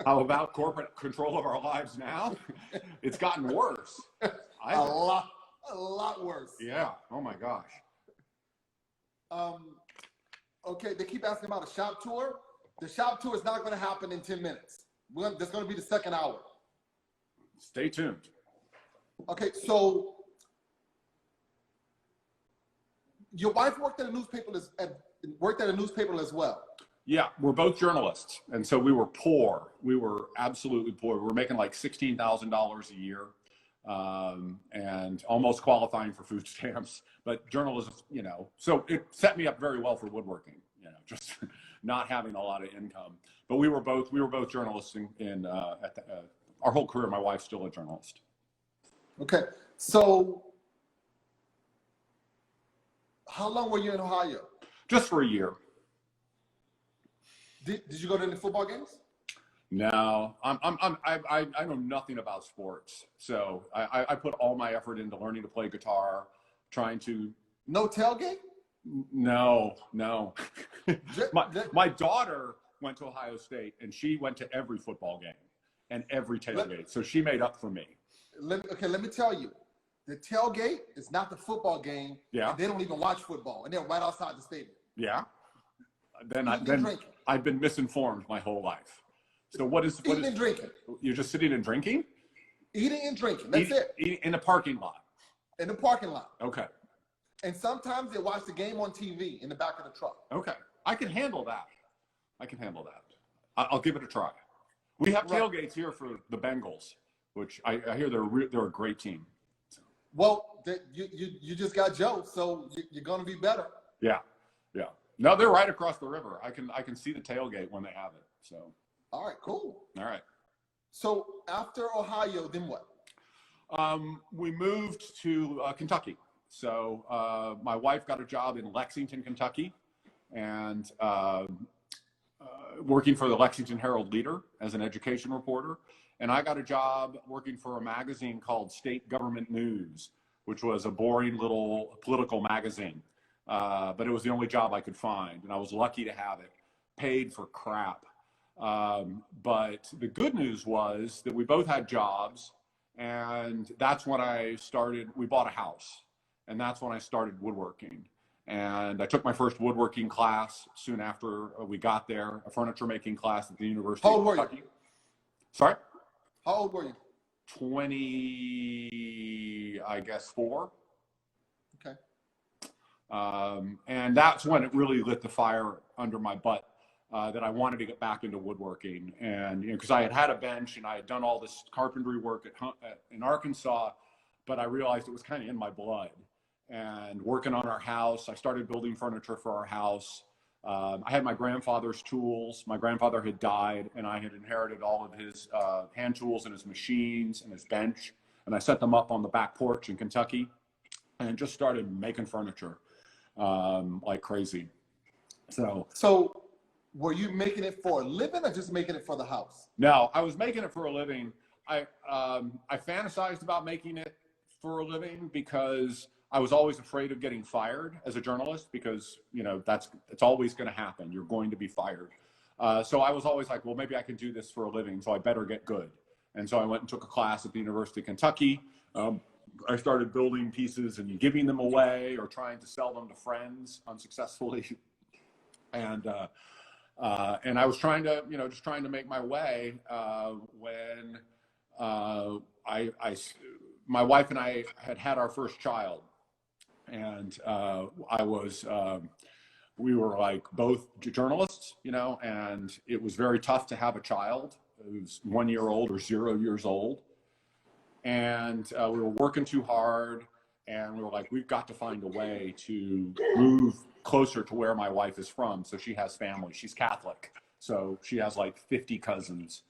How about corporate control of our lives now? It's gotten worse. A lot worse. Yeah. Oh my gosh. Okay, they keep asking about a shop tour. The shop tour is not going to happen in 10 minutes. That's going to be the second hour. Stay tuned. Okay, so your wife worked at a newspaper as well. Yeah, we're both journalists, and so we were poor. We were absolutely poor. We were making like $16,000 a year, and almost qualifying for food stamps. But journalism, you know, so it set me up very well for woodworking. You know, just not having a lot of income. But we were both journalists our whole career. My wife's still a journalist. Okay, so how long were you in Ohio? Just for a year. Did you go to any football games? No, I know nothing about sports. So I put all my effort into learning to play guitar, trying to. No tailgate? No. My daughter went to Ohio State, and she went to every football game and every tailgate. So she made up for me. Let me tell you. The tailgate is not the football game. Yeah. And they don't even watch football, and they're right outside the stadium. Yeah. Then I've been misinformed my whole life. So what is eating and drinking? You're just sitting and drinking? Eating and drinking. That's it. Eating in a parking lot. In the parking lot. Okay. And sometimes they watch the game on TV in the back of the truck. Okay. I can handle that. I'll give it a try. We have tailgates here for the Bengals, which I hear they're a great team. Well, you just got Joe, so you're going to be better. Yeah. No, they're right across the river. I can see the tailgate when they have it. So. All right, cool. All right. So after Ohio, then what? We moved to Kentucky. So my wife got a job in Lexington, Kentucky, and working for the Lexington Herald-Leader as an education reporter. And I got a job working for a magazine called State Government News, which was a boring little political magazine. But it was the only job I could find, and I was lucky to have it. Paid for crap. But the good news was that we both had jobs, and that's when we bought a house, and that's when I started woodworking. And I took my first woodworking class soon after we got there, a furniture making class at the University of Kentucky. How old were you? Sorry? How old were you? 20, I guess, 4. Okay. And that's when it really lit the fire under my butt that I wanted to get back into woodworking. And because I had a bench and I had done all this carpentry work in Arkansas, but I realized it was kind of in my blood. And working on our house, I started building furniture for our house. I had my grandfather's tools. My grandfather had died, and I had inherited all of his hand tools and his machines and his bench. And I set them up on the back porch in Kentucky and just started making furniture like crazy. So were you making it for a living or just making it for the house? No, I was making it for a living. I fantasized about making it for a living because I was always afraid of getting fired as a journalist because, you know, it's always going to happen. You're going to be fired. So I was always like, well, maybe I can do this for a living, so I better get good. And so I went and took a class at the University of Kentucky. I started building pieces and giving them away or trying to sell them to friends unsuccessfully. And I was trying to, you know, just trying to make my way when my wife and I had our first child. And we were like both journalists, you know, and it was very tough to have a child who's 1 year old or 0 years old. And we were working too hard, and we were like, we've got to find a way to move closer to where my wife is from. So she has family. She's Catholic. So she has like 50 cousins,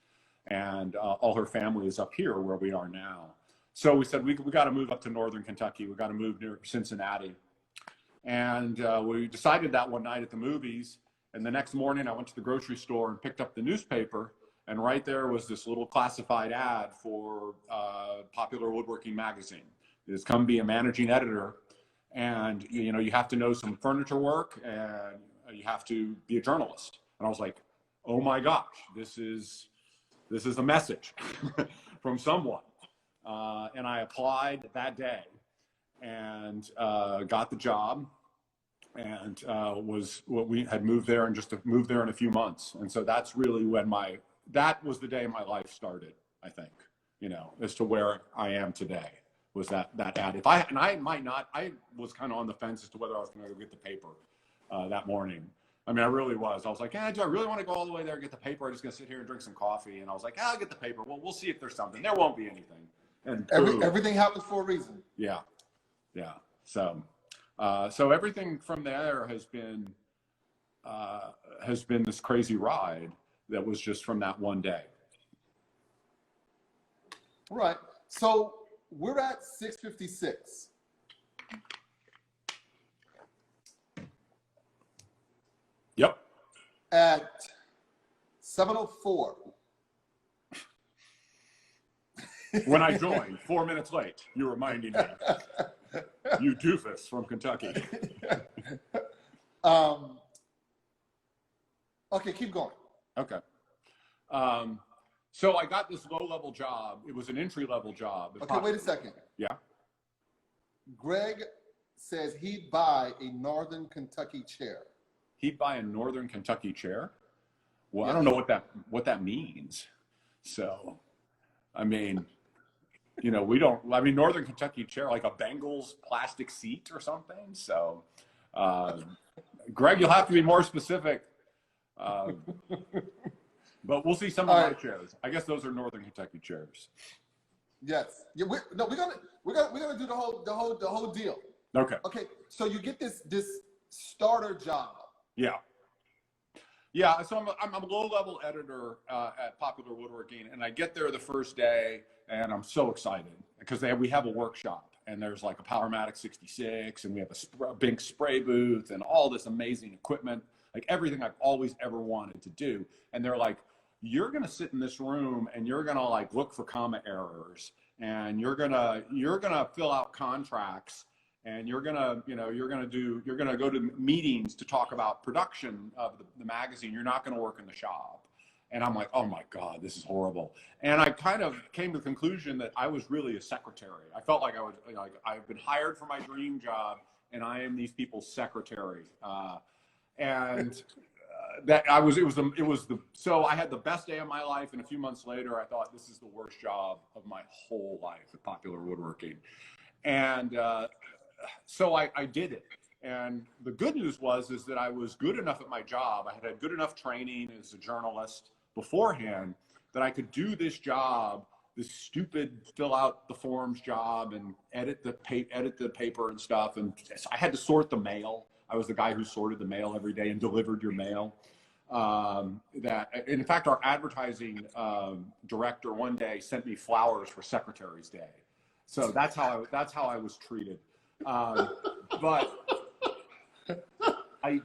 and all her family is up here where we are now. So we said, we got to move up to northern Kentucky. We got to move near Cincinnati. And we decided that one night at the movies. And the next morning I went to the grocery store and picked up the newspaper. And right there was this little classified ad for Popular Woodworking magazine. It's come be a managing editor. And, you know, you have to know some furniture work and you have to be a journalist. And I was like, oh my gosh, this is a message from someone. And I applied that day and got the job and was what we had moved there and just moved there in a few months. And so that's really when that was the day my life started, I think, you know, as to where I am today was that ad. I was kind of on the fence as to whether I was going to go get the paper that morning. I mean, I really was. I was like, do I really want to go all the way there and get the paper? I'm just going to sit here and drink some coffee. And I was like, I'll get the paper. Well, we'll see if there's something. There won't be anything. And everything happens for a reason. Yeah. So everything from there has been this crazy ride that was just from that one day. Right. So we're at 6:56. Yep. At 7:04. When I joined, 4 minutes late, you reminding me. You doofus from Kentucky. Okay, keep going. Okay. So I got this low-level job. It was an entry-level job. Okay, wait a second. Yeah. Greg says he'd buy a Northern Kentucky chair. He'd buy a Northern Kentucky chair? Well, yes. I don't know what that means. So, I mean, you know, Northern Kentucky chair, like a Bengals plastic seat or something. So, Greg, you'll have to be more specific. But we'll see some of my chairs. I guess those are Northern Kentucky chairs. Yes. Yeah, we're gonna do the whole deal. Okay. Okay. So you get this starter job. Yeah. So I'm a low-level editor at Popular Woodworking, and I get there the first day, and I'm so excited because we have a workshop, and there's like a Powermatic 66, and we have a big spray booth, and all this amazing equipment, like everything I've always ever wanted to do. And they're like, you're gonna sit in this room, and you're gonna like look for comma errors, and you're gonna fill out contracts. And you're gonna go to meetings to talk about production of the magazine. You're not gonna work in the shop. And I'm like, oh my God, this is horrible. And I kind of came to the conclusion that I was really a secretary. I felt like I've been hired for my dream job, and I am these people's secretary. So I had the best day of my life, and a few months later, I thought this is the worst job of my whole life at Popular Woodworking. And so I did it. And the good news is that I was good enough at my job. I had good enough training as a journalist beforehand that I could do this job, this stupid fill out the forms job and edit the paper and stuff. And I had to sort the mail. I was the guy who sorted the mail every day and delivered your mail. That, in fact, our advertising director one day sent me flowers for Secretary's Day. So that's how I was treated. But so I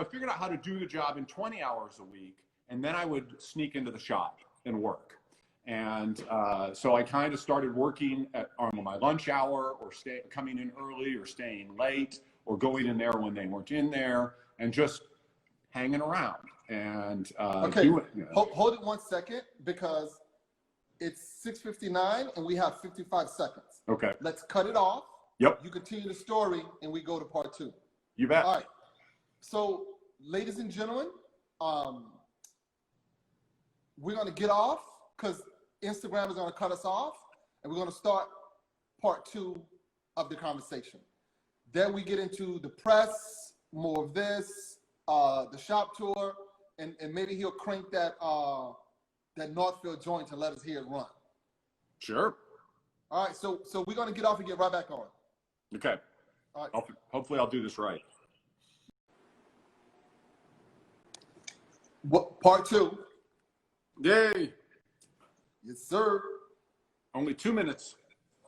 figured out how to do the job in 20 hours a week, and then I would sneak into the shop and work. And so I kind of started working on my lunch hour, or coming in early, or staying late, or going in there when they weren't in there, and just hanging around. And okay, hold it 1 second, because it's 6:59 and we have 55 seconds. Okay. Let's cut it off. Yep. You continue the story and we go to part 2. You bet. All right. So, ladies and gentlemen, we're going to get off because Instagram is going to cut us off, and we're going to start part 2 of the conversation. Then we get into the press, more of this, the shop tour, and maybe he'll crank that Northfield joint and let us hear it run. Sure. All right, so we're going to get off and get right back on. Okay. All right. Hopefully I'll do this right. What, part 2? Yay. Yes, sir. Only 2 minutes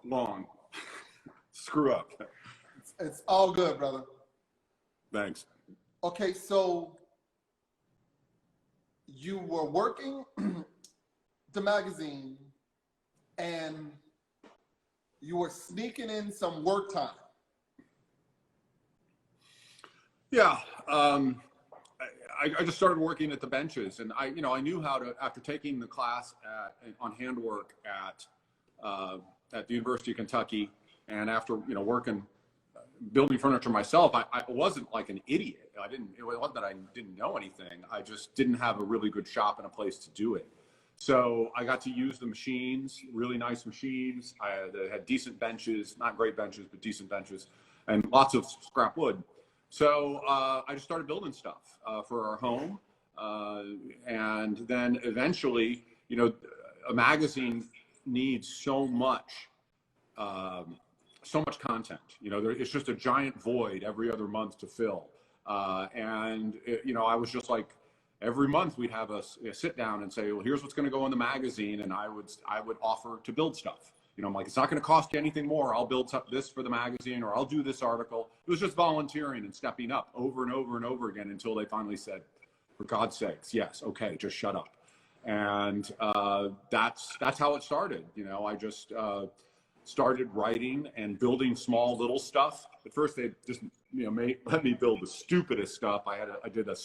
long. Screw up. It's all good, brother. Thanks. Okay, so you were working the magazine and you were sneaking in some work time. Yeah. I just started working at the benches, and I knew how to, after taking the class on handwork at the University of Kentucky, and after working building furniture myself, I wasn't like an idiot. It wasn't that I didn't know anything. I just didn't have a really good shop and a place to do it. So I got to use the machines, really nice machines. They had decent benches, not great benches, but decent benches, and lots of scrap wood. So I just started building stuff for our home. And then eventually, a magazine needs so much content. It's just a giant void every other month to fill. I was just like, every month we'd have a sit down and say, well, here's what's going to go in the magazine. And I would offer to build stuff. I'm like, it's not going to cost you anything more. I'll build this for the magazine, or I'll do this article. It was just volunteering and stepping up over and over and over again until they finally said, for God's sakes, yes, okay, just shut up. And that's how it started. I just started writing and building small little stuff. At first, they just let me build the stupidest stuff. I did a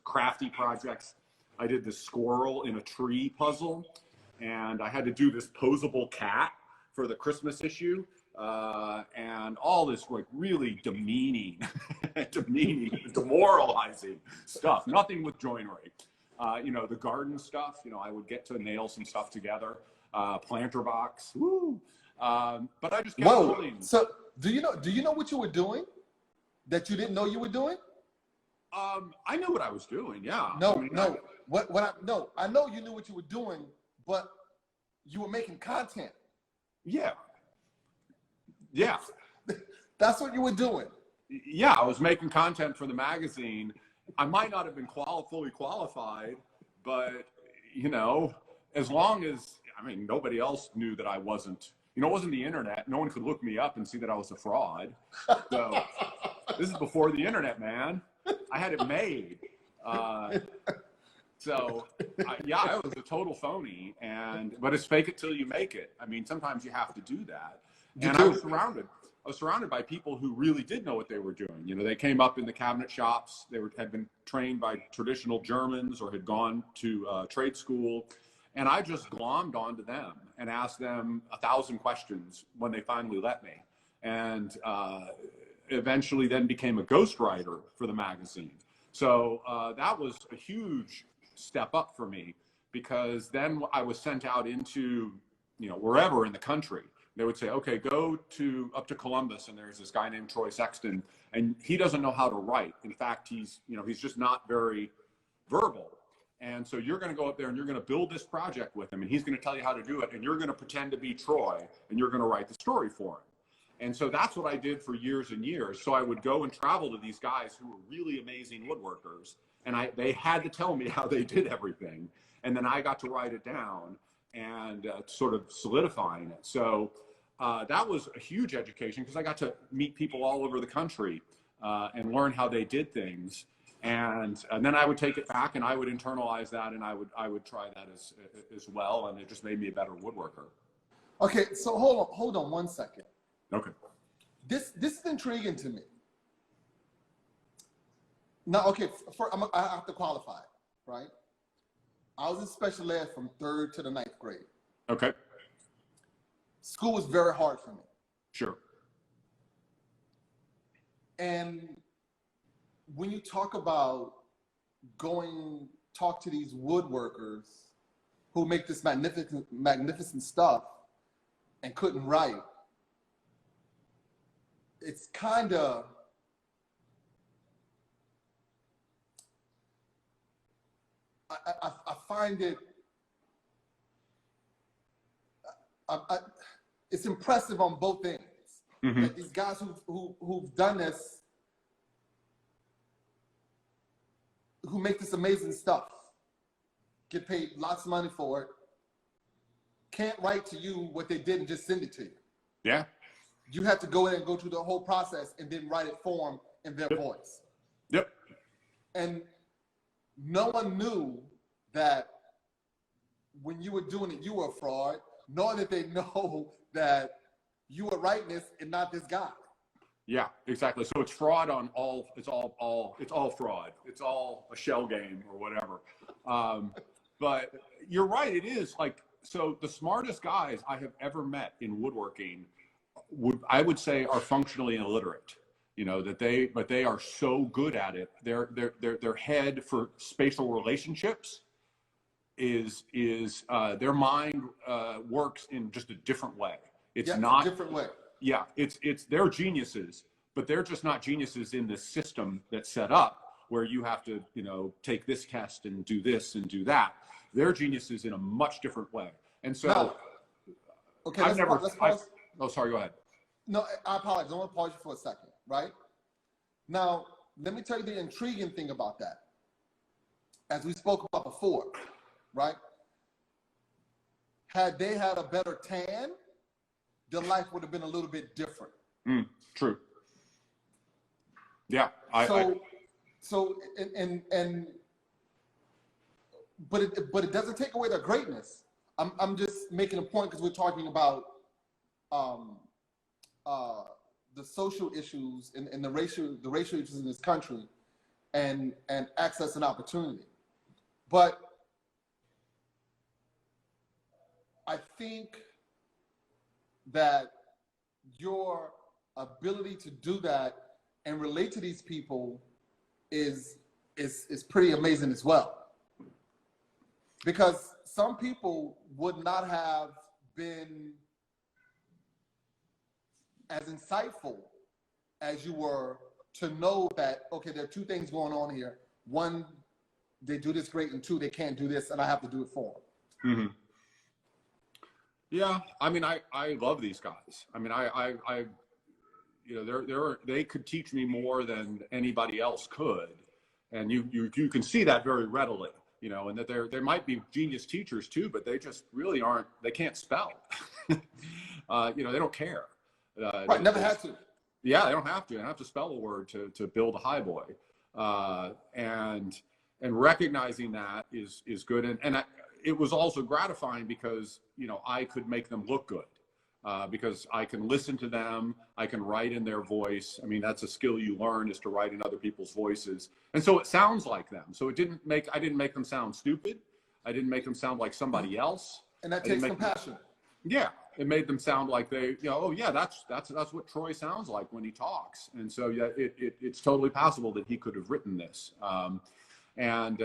crafty projects. I did this squirrel in a tree puzzle, and I had to do this posable cat for the Christmas issue, and all this like really demeaning, demoralizing stuff. Nothing with joinery. The garden stuff. I would get to nail some stuff together. Planter box. Woo. But I just kept building. So do you know what you were doing that you didn't know you were doing? I knew what I was doing. Yeah. No. I know you knew what you were doing, but you were making content. Yeah. Yeah. That's what you were doing. Yeah, I was making content for the magazine. I might not have been fully qualified, but as long as nobody else knew that I wasn't. It wasn't the internet. No one could look me up and see that I was a fraud. So this is before the internet, man. I had it made. So I was a total phony, but it's fake it till you make it. Sometimes you have to do that. And I was surrounded by people who really did know what they were doing. They came up in the cabinet shops. They had been trained by traditional Germans or had gone to trade school. And I just glommed onto them and asked them 1,000 questions when they finally let me. And eventually then became a ghostwriter for the magazine. So that was a huge step up for me, because then I was sent out into, wherever in the country. They would say, okay, go up to Columbus, and there's this guy named Troy Sexton, and he doesn't know how to write. In fact, he's just not very verbal. And so you're going to go up there and you're going to build this project with him, and he's going to tell you how to do it, and you're going to pretend to be Troy, and you're going to write the story for And so that's what I did for years and years. So I would go and travel to these guys who were really amazing woodworkers, and they had to tell me how they did everything. And then I got to write it down and sort of solidifying it. So that was a huge education, because I got to meet people all over the country and learn how they did things. And then I would take it back and I would internalize that, and I would try that as well. And it just made me a better woodworker. Okay, so hold on 1 second. Okay. This is intriguing to me. Now, okay, I have to qualify, right? I was in special ed from 3rd to the 9th grade. Okay. School was very hard for me. Sure. And when you talk about talk to these woodworkers who make this magnificent stuff and couldn't write, it's kind of, I find it, it's impressive on both ends. Mm-hmm. That these guys who've done this, who make this amazing stuff, get paid lots of money for it, can't write to you what they did and just send it to you. Yeah. You have to go in and go through the whole process and then write it for them in their voice. Yep. And no one knew that when you were doing it, you were a fraud, knowing that they know that you were writing this and not this guy. Yeah, exactly. So it's fraud on all, it's all fraud. It's all a shell game or whatever. But you're right. It is like, so the smartest guys I have ever met in woodworking I would say are functionally illiterate, you know, but they are so good at it. Their head for spatial relationships is their mind works in just a different way. It's not a different way. Yeah, they're geniuses, but they're just not geniuses in the system that's set up where you have to, you know, take this test and do this and do that. They're geniuses in a much different way. And so, now, okay, let's pause. Oh, sorry, go ahead. No, I apologize. I want to pause you for a second, right? Now, let me tell you the intriguing thing about that. As we spoke about before, right? Had they had a better tan, their life would have been a little bit different. True. Yeah. But it doesn't take away their greatness. I'm just making a point because we're talking about the social issues and the racial issues in this country, and access and opportunity. But I think that your ability to do that and relate to these people is pretty amazing as well. Because some people would not have been as insightful as you were to know that, okay, there are two things going on here. One, they do this great, and two, they can't do this, and I have to do it for them. Mm-hmm. Yeah, I mean, I love these guys. I mean, I you know, they could teach me more than anybody else could, and you can see that very readily, you know, and that they might be genius teachers too, but they just really aren't. They can't spell. You know, they don't care. Right, never had to. Yeah, they don't have to. They don't have to spell a word to build a highboy, and recognizing that is good, and it was also gratifying because, you know, I could make them look good. Because I can listen to them, I can write in their voice. I mean, that's a skill you learn, is to write in other people's voices. And so it sounds like them. So I didn't make them sound stupid. I didn't make them sound like somebody else. And that takes compassion. Yeah, it made them sound like they, you know, oh yeah, that's what Troy sounds like when he talks. And so yeah, it's totally possible that he could have written this. And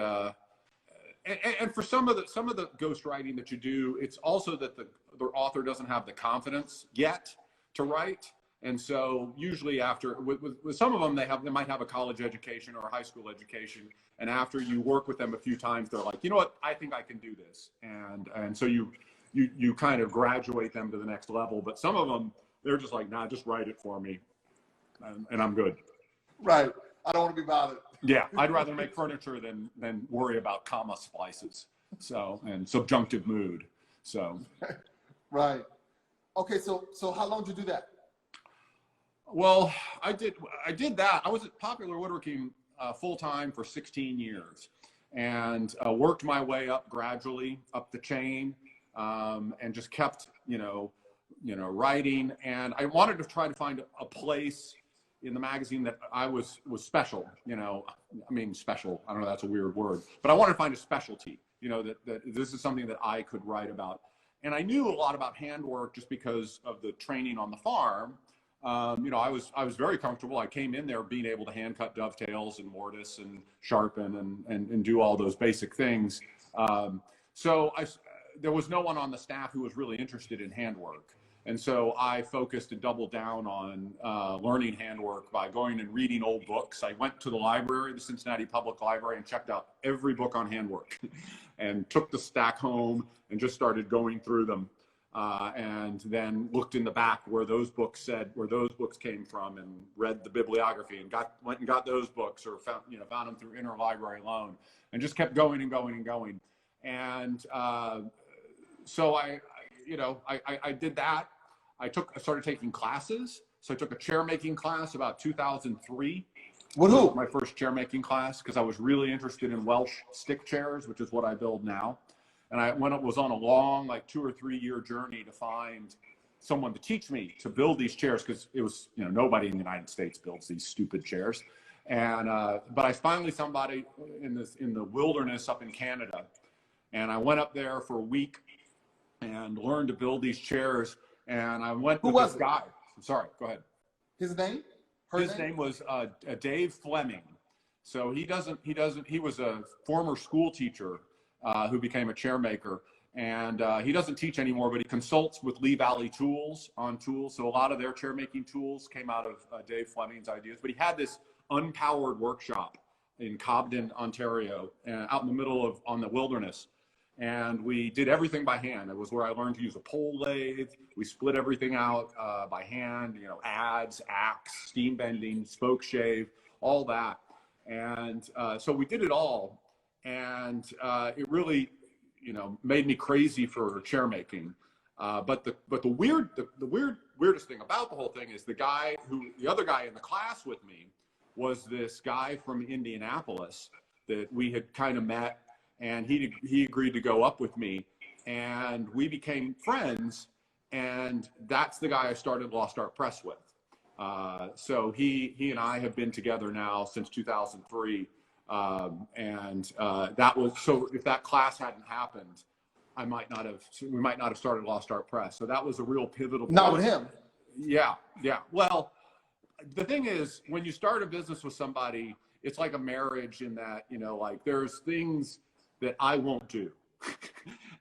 for some of the ghostwriting that you do, it's also that the author doesn't have the confidence yet to write. And so usually after, with some of them, they might have a college education or a high school education. And after you work with them a few times, they're like, you know what, I think I can do this. And so you kind of graduate them to the next level. But some of them They're just like, nah, just write it for me, and I'm good. Right. I don't want to be bothered. Yeah, I'd rather make furniture than worry about comma splices, and subjunctive mood. So. Right. Okay, so how long did you do that? Well, I did that. I was at Popular Woodworking full time for 16 years, and worked my way up gradually up the chain, and just kept writing. And I wanted to try to find a place in the magazine that I was special. I mean special. I don't know. That's a weird word, but I wanted to find a specialty. That this is something that I could write about. And I knew a lot about handwork just because of the training on the farm. I was very comfortable. I came in there being able to hand cut dovetails and mortise and sharpen and do all those basic things. There was no one on the staff who was really interested in handwork. And so I focused and doubled down on learning handwork by going and reading old books. I went to the library, the Cincinnati Public Library, and checked out every book on handwork and took the stack home and just started going through them. And then looked in the back where those books came from, and read the bibliography and went and got those books, or found them through interlibrary loan, and just kept going and going and going. And so I did that. I started taking classes. So I took a chair making class about 2003. With who? My first chair making class, because I was really interested in Welsh stick chairs, which is what I build now. And I was on a long, 2 or 3 year journey to find someone to teach me to build these chairs, because it was, nobody in the United States builds these stupid chairs. And but I finally somebody in the wilderness up in Canada, and I went up there for a week and learned to build these chairs. And I went with this guy. Sorry, go ahead. His name? His name was Dave Fleming. So he was a former school teacher who became a chair maker, and he doesn't teach anymore, but he consults with Lee Valley Tools on tools. So a lot of their chair making tools came out of Dave Fleming's ideas. But he had this unpowered workshop in Cobden, Ontario, out in the middle on the wilderness. And we did everything by hand. It was where I learned to use a pole lathe. We split everything out by hand, adze, axe, steam bending, spoke shave, all that. And so we did it all. And it really, made me crazy for chair making. But the weirdest thing about the whole thing is the other guy in the class with me was this guy from Indianapolis that we had kind of met, and he agreed to go up with me, and we became friends. And that's the guy I started Lost Art Press with. So he and I have been together now since 2003. That was, so if that class hadn't happened, we might not have started Lost Art Press. So that was a real pivotal point. Not with him. Yeah. Well, the thing is, when you start a business with somebody, it's like a marriage in that, there's things that I won't do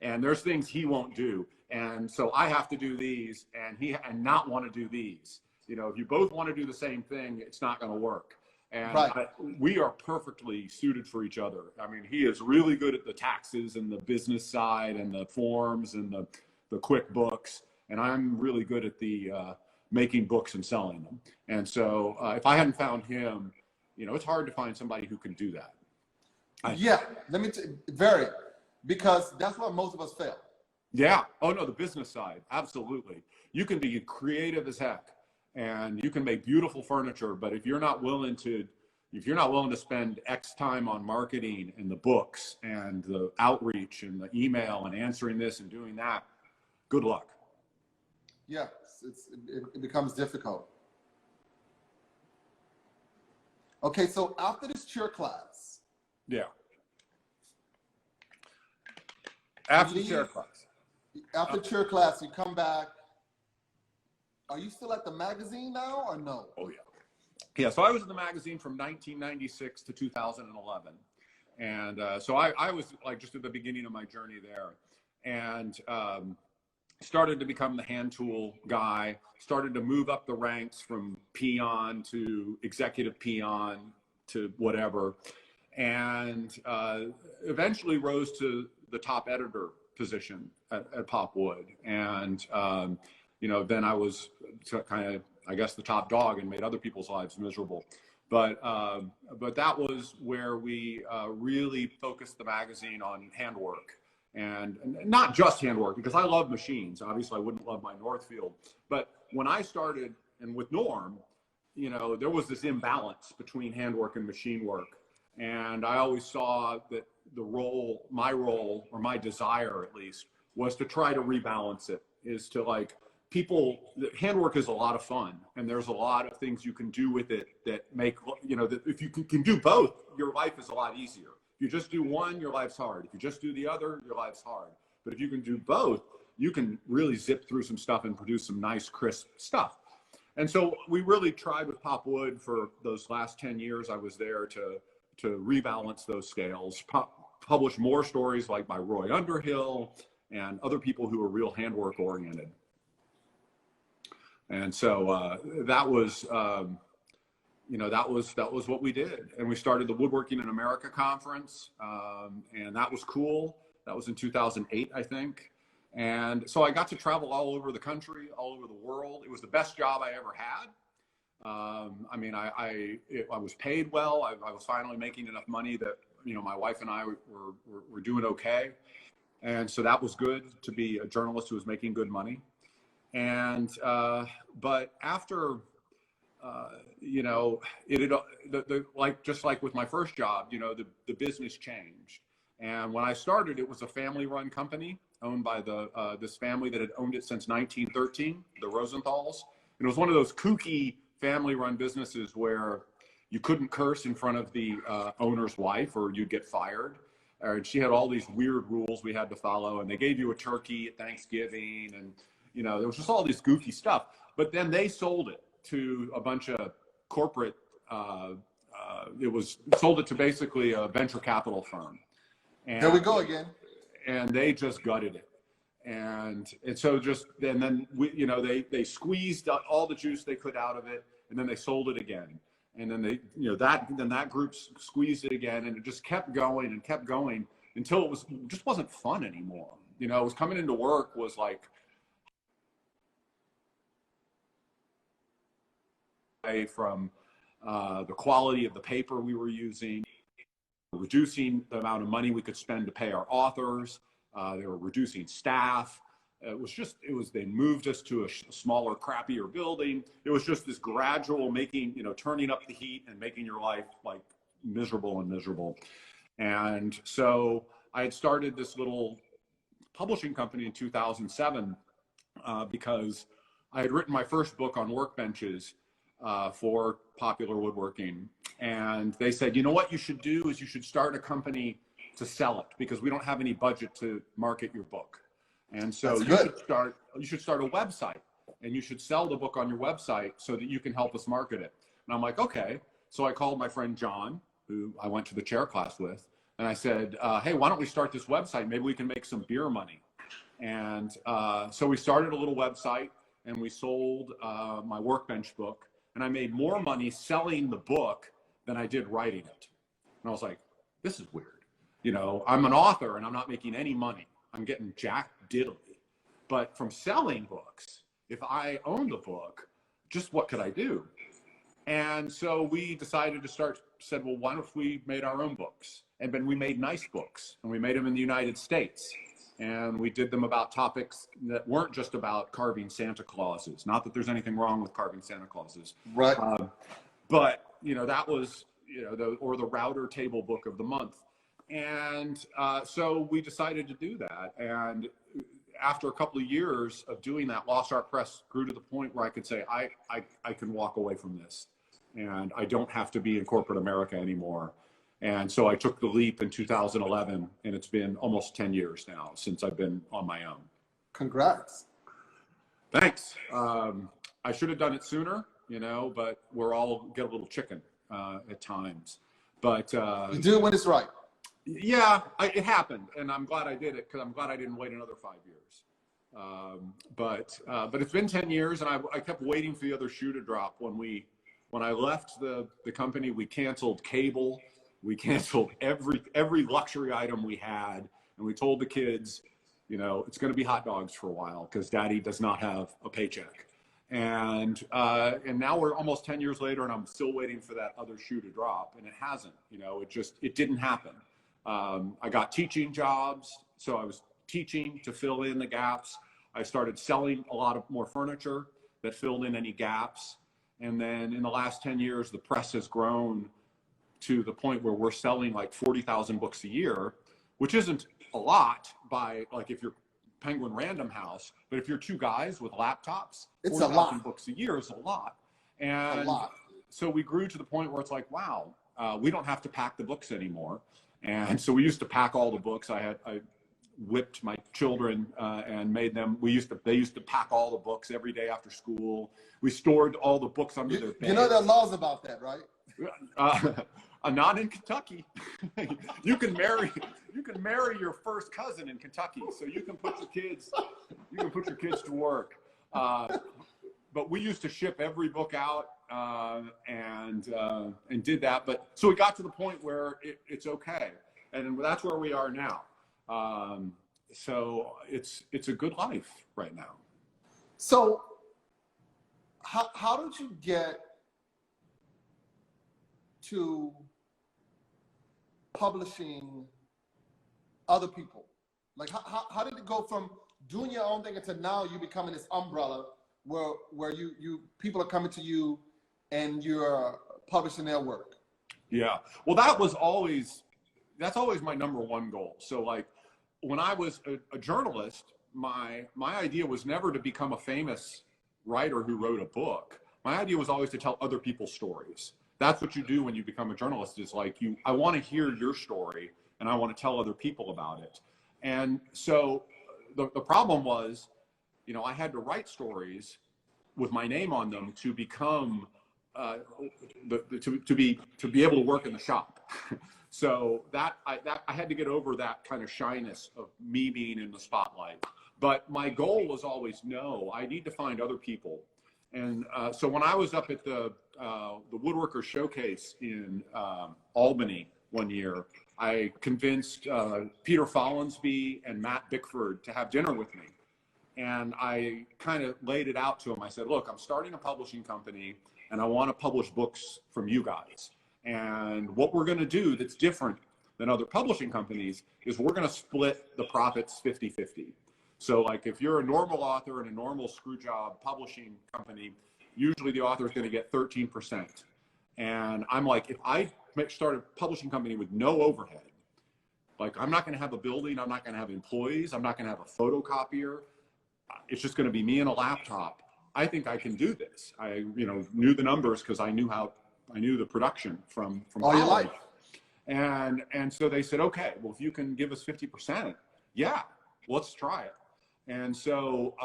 and there's things he won't do. And so I have to do these and not want to do these. If you both want to do the same thing, it's not going to work. And right. We are perfectly suited for each other. I mean, he is really good at the taxes and the business side and the forms and the QuickBooks. And I'm really good at the making books and selling them. And so if I hadn't found him, it's hard to find somebody who can do that. Because that's where most of us fail. Yeah. Oh no, the business side. Absolutely. You can be creative as heck and you can make beautiful furniture, but if you're not willing to spend X time on marketing and the books and the outreach and the email and answering this and doing that, good luck. Yeah, it becomes difficult. Okay, so after this chair class. Yeah. After chair class. After chair class, you come back. Are you still at the magazine now or no? Oh, yeah. Yeah, so I was in the magazine from 1996 to 2011. And so I was just at the beginning of my journey there. And started to become the hand tool guy, started to move up the ranks from peon to executive peon to whatever. And eventually rose to the top editor position at Pop Wood. And then I was kind of, I guess, the top dog and made other people's lives miserable. But that was where we really focused the magazine on handwork, and not just handwork, because I love machines. Obviously, I wouldn't love my Northfield. But when I started, and with Norm, there was this imbalance between handwork and machine work. And I always saw that my role, or my desire at least, was to try to rebalance it, is to handwork is a lot of fun, and there's a lot of things you can do with it that make, that if you can do both, your life is a lot easier. If you just do one, your life's hard. If you just do the other, your life's hard. But if you can do both, you can really zip through some stuff and produce some nice, crisp stuff. And so we really tried with Pop Wood for those last 10 years I was there to rebalance those scales, publish more stories like by Roy Underhill and other people who are real handwork oriented. And so that was what we did. And we started the Woodworking in America conference, and that was cool. That was in 2008, I think. And so I got to travel all over the country, all over the world. It was the best job I ever had. I was paid well. I was finally making enough money that, my wife and I were doing okay. And so that was good to be a journalist who was making good money. And, but after, just like with my first job, the business changed. And when I started, it was a family-run company owned by this family that had owned it since 1913, the Rosenthals. And it was one of those kooky family-run businesses where you couldn't curse in front of the owner's wife or you'd get fired. And she had all these weird rules we had to follow, and they gave you a turkey at Thanksgiving, and there was just all this goofy stuff. But then they sold it to a bunch of corporate. Sold it to basically a venture capital firm. And, there we go again. And they just gutted it. And so then they squeezed all the juice they could out of it, and then they sold it again. And then that group squeezed it again, and it just kept going and kept going until it just wasn't fun anymore. It was coming into work was like away from the quality of the paper we were using, reducing the amount of money we could spend to pay our authors. They were reducing staff. They moved us to a smaller, crappier building. It was just this gradual turning up the heat and making your life like miserable. And so I had started this little publishing company in 2007 because I had written my first book on workbenches for Popular Woodworking. And they said, what you should do is you should start a company to sell it, because we don't have any budget to market your book. And so you should start a website, and you should sell the book on your website so that you can help us market it. And I'm like, okay. So I called my friend John, who I went to the chair class with, and I said, hey, why don't we start this website? Maybe we can make some beer money. And so we started a little website, and we sold my workbench book, and I made more money selling the book than I did writing it. And I was like, this is weird. I'm an author and I'm not making any money. I'm getting jack diddly. But from selling books, if I owned the book, just what could I do? And so we decided said, well, why don't we made our own books? And then we made nice books, and we made them in the United States. And we did them about topics that weren't just about carving Santa Clauses. Not that there's anything wrong with carving Santa Clauses. Right. But, that was, the router table book of the month. And so we decided to do that. And after a couple of years of doing that, Lost Art Press grew to the point where I could say, I can walk away from this, and I don't have to be in corporate America anymore. And so I took the leap in 2011, and it's been almost 10 years now since I've been on my own. Congrats. Thanks. I should have done it sooner, but we're all get a little chicken at times. But you do it when it's right. Yeah, it happened, and I'm glad I did it, because I'm glad I didn't wait another 5 years. But it's been 10 years, and I kept waiting for the other shoe to drop. When I left the company, we canceled cable, we canceled every luxury item we had, and we told the kids, you know, it's going to be hot dogs for a while because Daddy does not have a paycheck. And now we're almost 10 years later, and I'm still waiting for that other shoe to drop, and it hasn't. You know, it didn't happen. I got teaching jobs, so I was teaching to fill in the gaps. I started selling a lot of more furniture that filled in any gaps. And then in the last 10 years, the press has grown to the point where we're selling like 40,000 books a year, which isn't a lot by, like, if you're Penguin Random House, but if you're two guys with laptops, it's a lot. Books a year is a lot. And a lot. So we grew to the point where it's like, wow, we don't have to pack the books anymore. And so we used to pack all the books. I whipped my children and made them. They used to pack all the books every day after school. We stored all the books under their bed. You know there are laws about that, right? Not in Kentucky. You can marry your first cousin in Kentucky, so you can put your kids to work. But we used to ship every book out and did that. But so we got to the point where it's okay, and that's where we are now. So it's a good life right now. So how did you get to publishing other people? Like how did it go from doing your own thing into now you becoming this umbrella where you people are coming to you and you're publishing their work? Yeah, well, that's always my number one goal. So like when I was a journalist, my idea was never to become a famous writer who wrote a book. My idea was always to tell other people's stories. That's what you do when you become a journalist, is like I want to hear your story and I want to tell other people about it. And so the problem was, you know, I had to write stories with my name on them to become to be able to work in the shop. So I had to get over that kind of shyness of me being in the spotlight. But my goal was always, no, I need to find other people. And so when I was up at the Woodworker Showcase in Albany one year, I convinced Peter Follansbee and Matt Bickford to have dinner with me. And I kind of laid it out to them. I said, look, I'm starting a publishing company and I want to publish books from you guys. And what we're going to do that's different than other publishing companies is we're going to split the profits 50-50. So like if you're a normal author in a normal screw job publishing company, usually the author is going to get 13%. And I'm like, if I start a publishing company with no overhead, like I'm not going to have a building, I'm not going to have employees, I'm not going to have a photocopier. It's just going to be me and a laptop. I think I can do this. I, knew the numbers because I knew the production from all your life. And so they said, okay, well, if you can give us 50%, yeah, let's try it. And so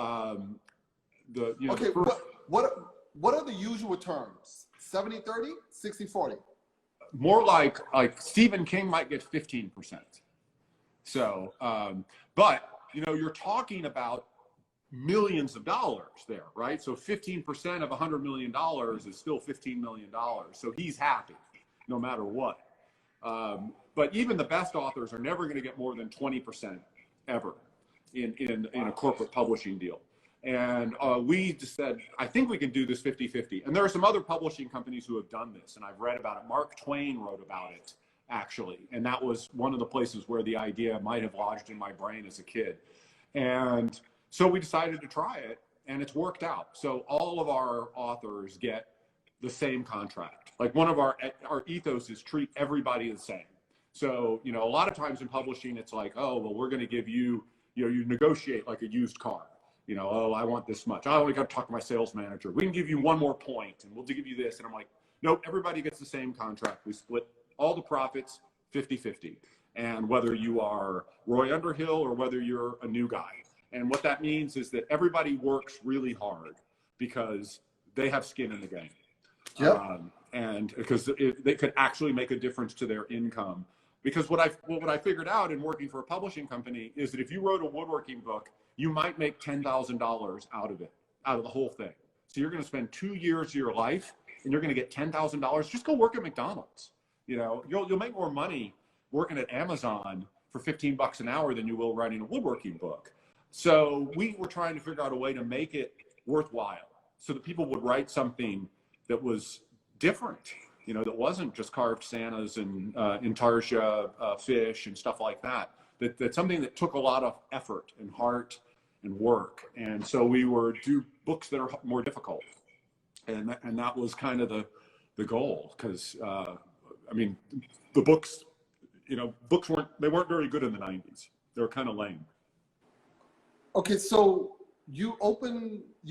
okay, what are the usual terms? 70-30, 60-40? More like Stephen King might get 15%. So, but you're talking about millions of dollars there, right? So 15% of $100 million is still $15 million. So he's happy no matter what. But even the best authors are never going to get more than 20% ever in a corporate publishing deal. And we just said, I think we can do this 50-50. And there are some other publishing companies who have done this, and I've read about it. Mark Twain wrote about it, actually. And that was one of the places where the idea might have lodged in my brain as a kid. And so we decided to try it, and it's worked out. So all of our authors get the same contract. Like one of our ethos is treat everybody the same. So, a lot of times in publishing, it's like, oh, well, we're going to give you, you negotiate like a used car. Oh, I want this much. I only got to talk to my sales manager. We can give you one more point and we'll give you this. And I'm like, nope, everybody gets the same contract. We split all the profits 50-50. And whether you are Roy Underhill or whether you're a new guy. And what that means is that everybody works really hard because they have skin in the game. Yep. And because they could actually make a difference to their income. Because what I figured out in working for a publishing company is that if you wrote a woodworking book, you might make $10,000 out of it, out of the whole thing. So you're going to spend 2 years of your life and you're going to get $10,000. Just go work at McDonald's. You'll make more money working at Amazon for 15 bucks an hour than you will writing a woodworking book. So we were trying to figure out a way to make it worthwhile so that people would write something that was different, you know, that wasn't just carved Santas and intarsia fish and stuff like that. That's something that took a lot of effort and heart and work. And so we were do books that are more difficult. And that was kind of the goal, because I mean, the books, you know, books weren't very good in the 90s. They were kind of lame. Okay, so you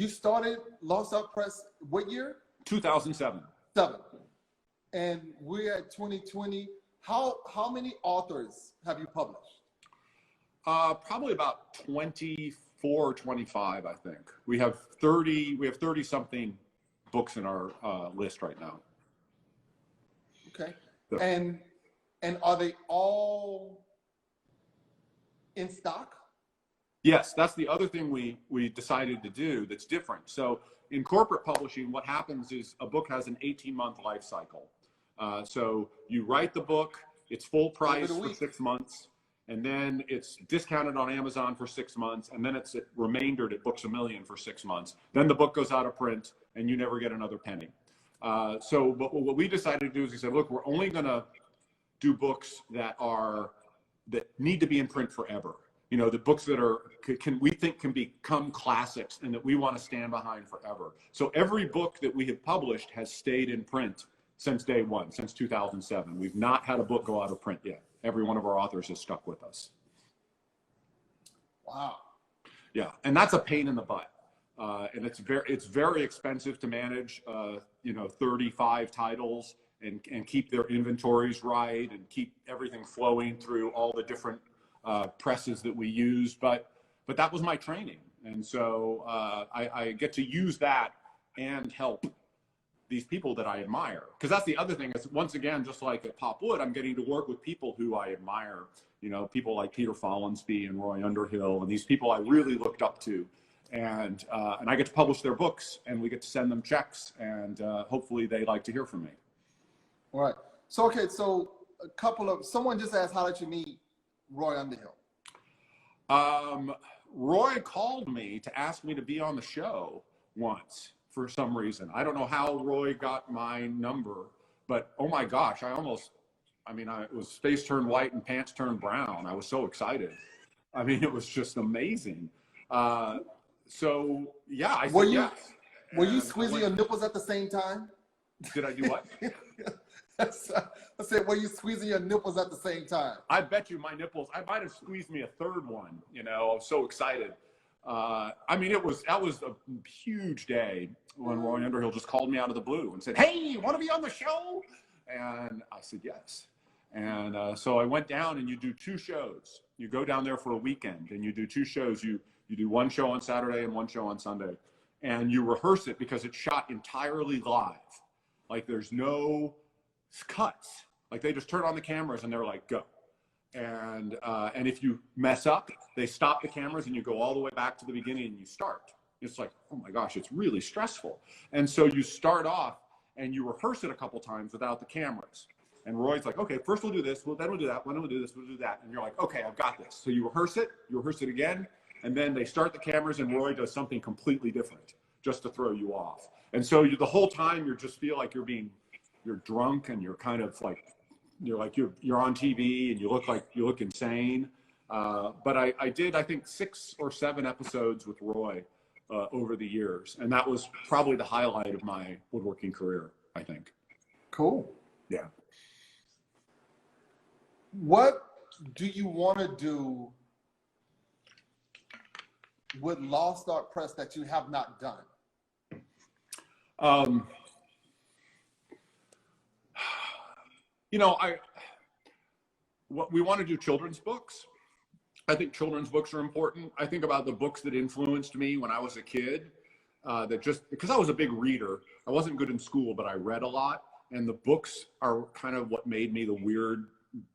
started Lost Art Press what year? 2007. 7. And we're at 2020. How many authors have you published? Probably about 24, 25, I think. We have 30 something books in our list right now. Okay. So, and are they all in stock? yes, that's the other thing we decided to do that's different. So in corporate publishing, what happens is a book has an 18-month life cycle. So you write the book, it's full price for 6 months, and then it's discounted on Amazon for 6 months, and then it's remaindered at Books A Million for 6 months. Then the book goes out of print, and you never get another penny. But what we decided to do is we said, look, we're only going to do books that need to be in print forever. You know, the books that we think can become classics and that we want to stand behind forever. So every book that we have published has stayed in print since day one, since 2007. We've not had a book go out of print yet. Every one of our authors has stuck with us. Wow. Yeah, and that's a pain in the butt. And it's very expensive to manage, 35 titles and keep their inventories right and keep everything flowing through all the different presses that we use. But that was my training. And so I get to use that and help these people that I admire. Because that's the other thing is, once again, just like at Pop Wood, I'm getting to work with people who I admire, you know, people like Peter Follansbee and Roy Underhill and these people I really looked up to. And I get to publish their books, and we get to send them checks, and hopefully they like to hear from me. All right. So, okay, so someone just asked, how did you meet Roy Underhill? Roy called me to ask me to be on the show once for some reason. I don't know how Roy got my number, but oh my gosh, it was face turned white and pants turned brown. I was so excited. I mean, it was just amazing. So yeah, I said yes. Were you squeezing your nipples at the same time? Did I do what? I said, were you squeezing your nipples at the same time? I bet you my nipples, I might have squeezed me a third one, you know, I was so excited. That was a huge day when Roy Underhill just called me out of the blue and said, hey, you want to be on the show? And I said, yes. And so I went down, and you do 2 shows. You go down there for a weekend and you do 2 shows. You do one show on Saturday and one show on Sunday, and you rehearse it because it's shot entirely live. Like there's no cuts. Like they just turn on the cameras and they're like, go. And if you mess up, they stop the cameras and you go all the way back to the beginning and you start. It's like, oh my gosh, it's really stressful. And so you start off and you rehearse it a couple times without the cameras. And Roy's like, okay, first we'll do this, then we'll do that, then we'll do this, we'll do that. And you're like, okay, I've got this. So you rehearse it again, and then they start the cameras and Roy does something completely different just to throw you off. And so the whole time you just feel like you're drunk, and you're kind of like, you're on TV and you look insane. But I did, I think 6 or 7 episodes with Roy over the years. And that was probably the highlight of my woodworking career, I think. Cool. Yeah. What do you want to do with Lost Art Press that you have not done? We want to do children's books. I think children's books are important. I think about the books that influenced me when I was a kid, because I was a big reader. I wasn't good in school, but I read a lot. And the books are kind of what made me the weird,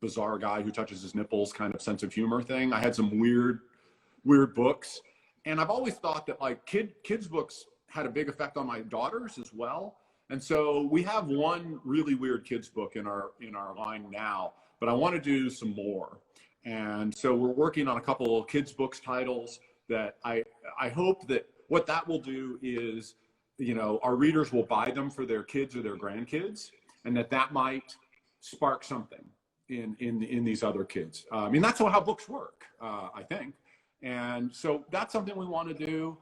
bizarre guy who touches his nipples kind of sense of humor thing. I had some weird books. And I've always thought that like kids' books had a big effect on my daughters as well. And so we have one really weird kids book in our line now, but I want to do some more. And so we're working on a couple of kids' books titles that I hope that what that will do is, you know, our readers will buy them for their kids or their grandkids, and that might spark something in these other kids. I mean, that's how books work, I think. And so that's something we want to do.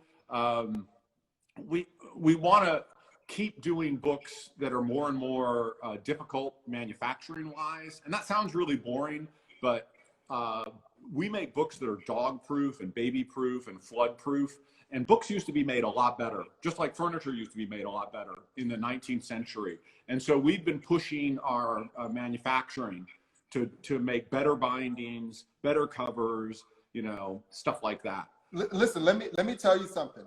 We want to keep doing books that are more and more difficult manufacturing wise. And that sounds really boring, but we make books that are dog proof and baby proof and flood proof. And books used to be made a lot better, just like furniture used to be made a lot better in the 19th century. And so we've been pushing our manufacturing to make better bindings, better covers, you know, stuff like that. Listen, let me tell you something.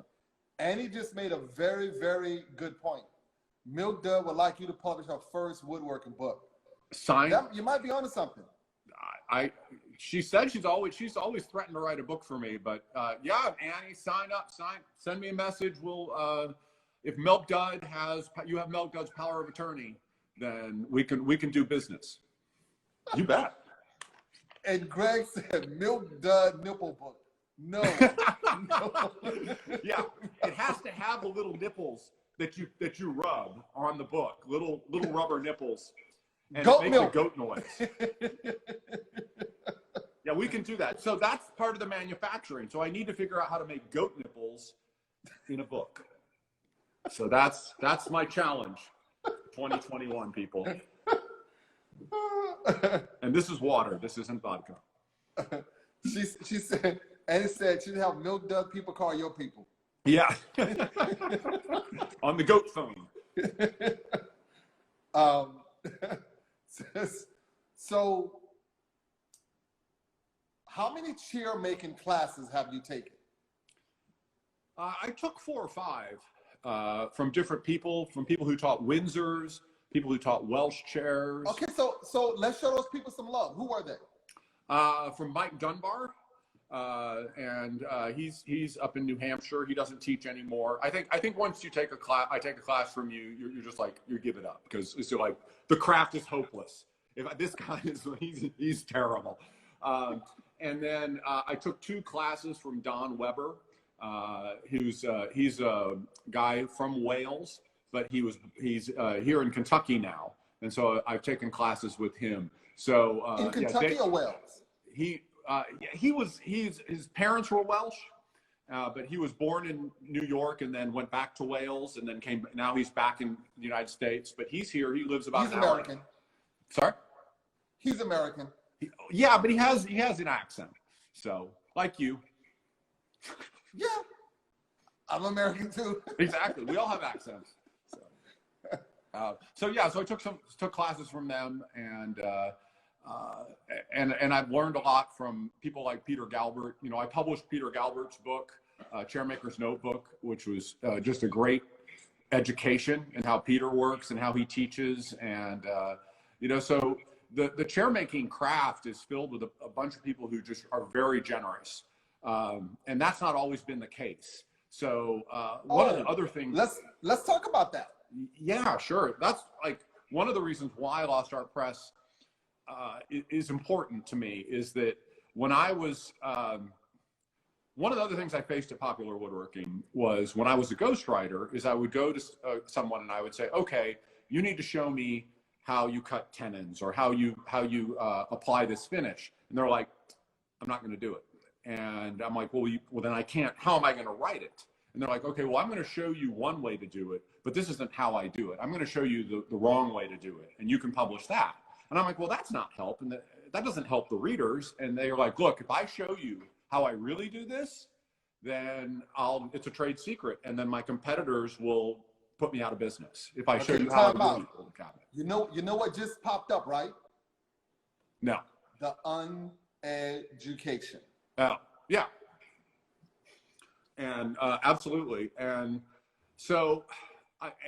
Annie just made a very, very good point. Milk Dud would like you to publish her first woodworking book. You might be onto something. She said she's always threatened to write a book for me, but yeah, Annie, send me a message. We'll if Milk Dud you have Milk Dud's power of attorney, then we can do business. You bet. And Greg said Milk Dud nipple book. No. No. Yeah, it has to have the little nipples that you rub on the book, little rubber nipples, and goat it makes milk. a goat noise. Yeah, we can do that. So that's part of the manufacturing. So I need to figure out how to make goat nipples in a book. So that's my challenge, 2021 people. And this is water. This isn't vodka. She said, and it said she'd have Milk Dud people call your people. Yeah. On the goat phone. So how many chair making classes have you taken? I took 4 or 5 from different people, from people who taught Windsors, people who taught Welsh chairs. Okay, so let's show those people some love. Who are they? From Mike Dunbar, and he's up in New Hampshire. He doesn't teach anymore. I think once you take a class, I take a class from you, you're just like, you give it up, because it's like the craft is hopeless. If this guy is, he's terrible. And then I took 2 classes from Don Weber, he's a guy from Wales, but he's here in Kentucky now, and so I've taken classes with him. So in Kentucky or Wales? His parents were Welsh, but he was born in New York and then went back to Wales and then came. Now he's back in the United States, but he's here. He lives about He's an hour. American. Sorry? He's American. Yeah, but he has an accent. So like you. Yeah, I'm American too. Exactly. We all have accents. So yeah, so I took classes from them, and I've learned a lot from people like Peter Galbert. You know, I published Peter Galbert's book, Chairmaker's Notebook, which was just a great education in how Peter works and how he teaches. And, you know, so the chair making craft is filled with a bunch of people who just are very generous. And that's not always been the case. So one of the other things. Let's talk about that. Yeah, sure. That's like one of the reasons why Lost Art Press is important to me, is that when I was, one of the other things I faced at Popular Woodworking was when I was a ghostwriter, is I would go to someone and I would say, okay, you need to show me how you cut tenons or how you apply this finish. And they're like, I'm not going to do it. And I'm like, well, then I can't, how am I going to write it? And they're like, okay, well, I'm going to show you one way to do it, but this isn't how I do it. I'm going to show you the wrong way to do it, and you can publish that. And I'm like, well, that's not help, and that doesn't help the readers. And they're like, look, if I show you how I really do this, then it's a trade secret, and then my competitors will put me out of business if I show you how I really do the cabinet. You know what just popped up, right? No. The uneducation. Oh, yeah. And absolutely. And so,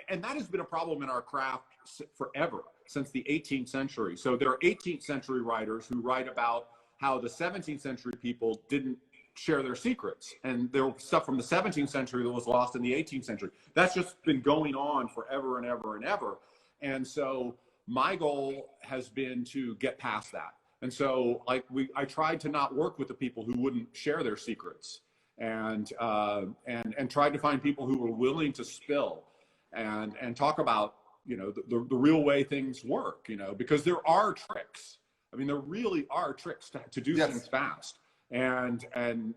and that has been a problem in our craft forever, since the 18th century. So there are 18th century writers who write about how the 17th century people didn't share their secrets. And there was stuff from the 17th century that was lost in the 18th century. That's just been going on forever and ever and ever. And so my goal has been to get past that. And so like I tried to not work with the people who wouldn't share their secrets, and tried to find people who were willing to spill and talk about, you know, the real way things work, you know, because there are tricks. I mean, there really are tricks to do things fast, and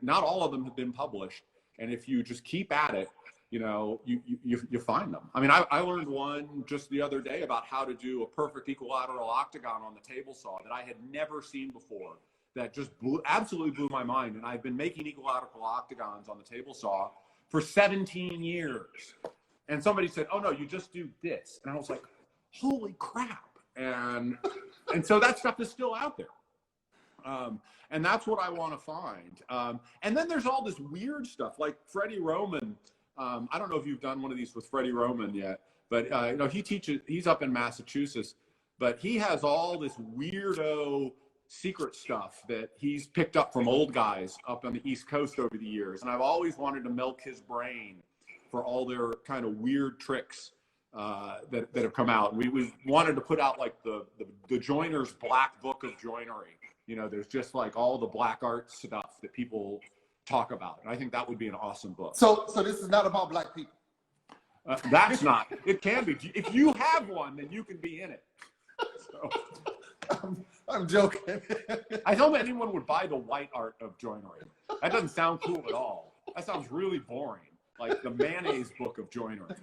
not all of them have been published. And if you just keep at it, you know, you find them. I mean, I learned one just the other day about how to do a perfect equilateral octagon on the table saw that I had never seen before. That just absolutely blew my mind. And I've been making equilateral octagons on the table saw for 17 years. And somebody said, "Oh no, you just do this." And I was like, "Holy crap!" And so that stuff is still out there. And that's what I want to find. And then there's all this weird stuff like Freddie Roman. I don't know if you've done one of these with Freddie Roman yet, but you know, he's up in Massachusetts, but he has all this weirdo secret stuff that he's picked up from old guys up on the East Coast over the years. And I've always wanted to milk his brain for all their kind of weird tricks that have come out. We wanted to put out like the joiner's black book of joinery. You know, there's just like all the black art stuff that people talk about. And I think that would be an awesome book. So this is not about black people. That's not. It can be. If you have one, then you can be in it. So. I'm joking. I don't think anyone would buy the white art of joinery. That doesn't sound cool at all. That sounds really boring. Like the mayonnaise book of joinery.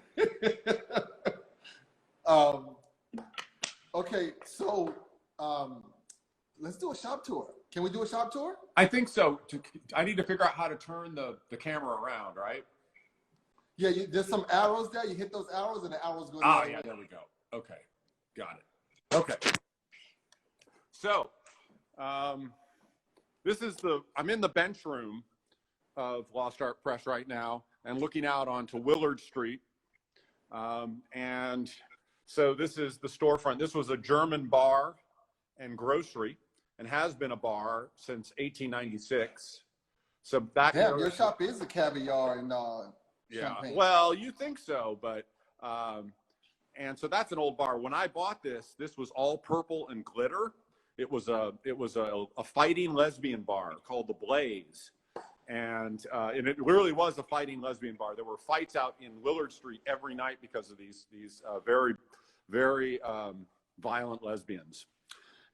Okay, so let's do a shop tour. Can we do a shop tour? I think so. I need to figure out how to turn the camera around, right? Yeah, there's some arrows there. You hit those arrows and the arrows go down. Oh, yeah, there we go. Okay, got it. Okay. So, I'm in the bench room of Lost Art Press right now and looking out onto Willard Street. And so this is the storefront. This was a German bar and grocery and has been a bar since 1896. So that your shop is a caviar and champagne. Well, you think so, but and so that's an old bar. When I bought this was all purple and glitter. It was a fighting lesbian bar called the Blaze, and it really was a fighting lesbian bar. There were fights out in Willard Street every night because of these very, very violent lesbians.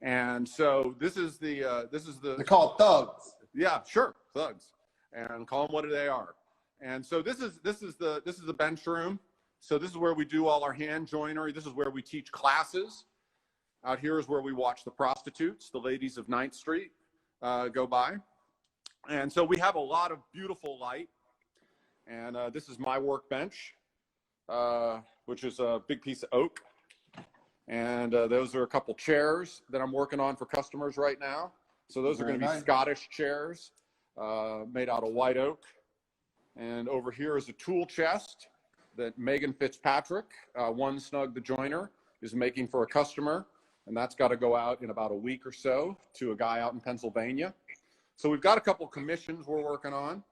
And so this is the they're called thugs. Yeah, sure, thugs, and call them what they are. And so this is the bench room. So this is where we do all our hand joinery. This is where we teach classes. Out here is where we watch the prostitutes, the ladies of 9th Street, go by. And so we have a lot of beautiful light. And this is my workbench, which is a big piece of oak. And those are a couple chairs that I'm working on for customers right now. So those are going to be Scottish chairs made out of white oak. And over here is a tool chest that Megan Fitzpatrick, One Snug the Joiner, is making for a customer. And that's got to go out in about a week or so to a guy out in Pennsylvania. So we've got a couple commissions we're working on.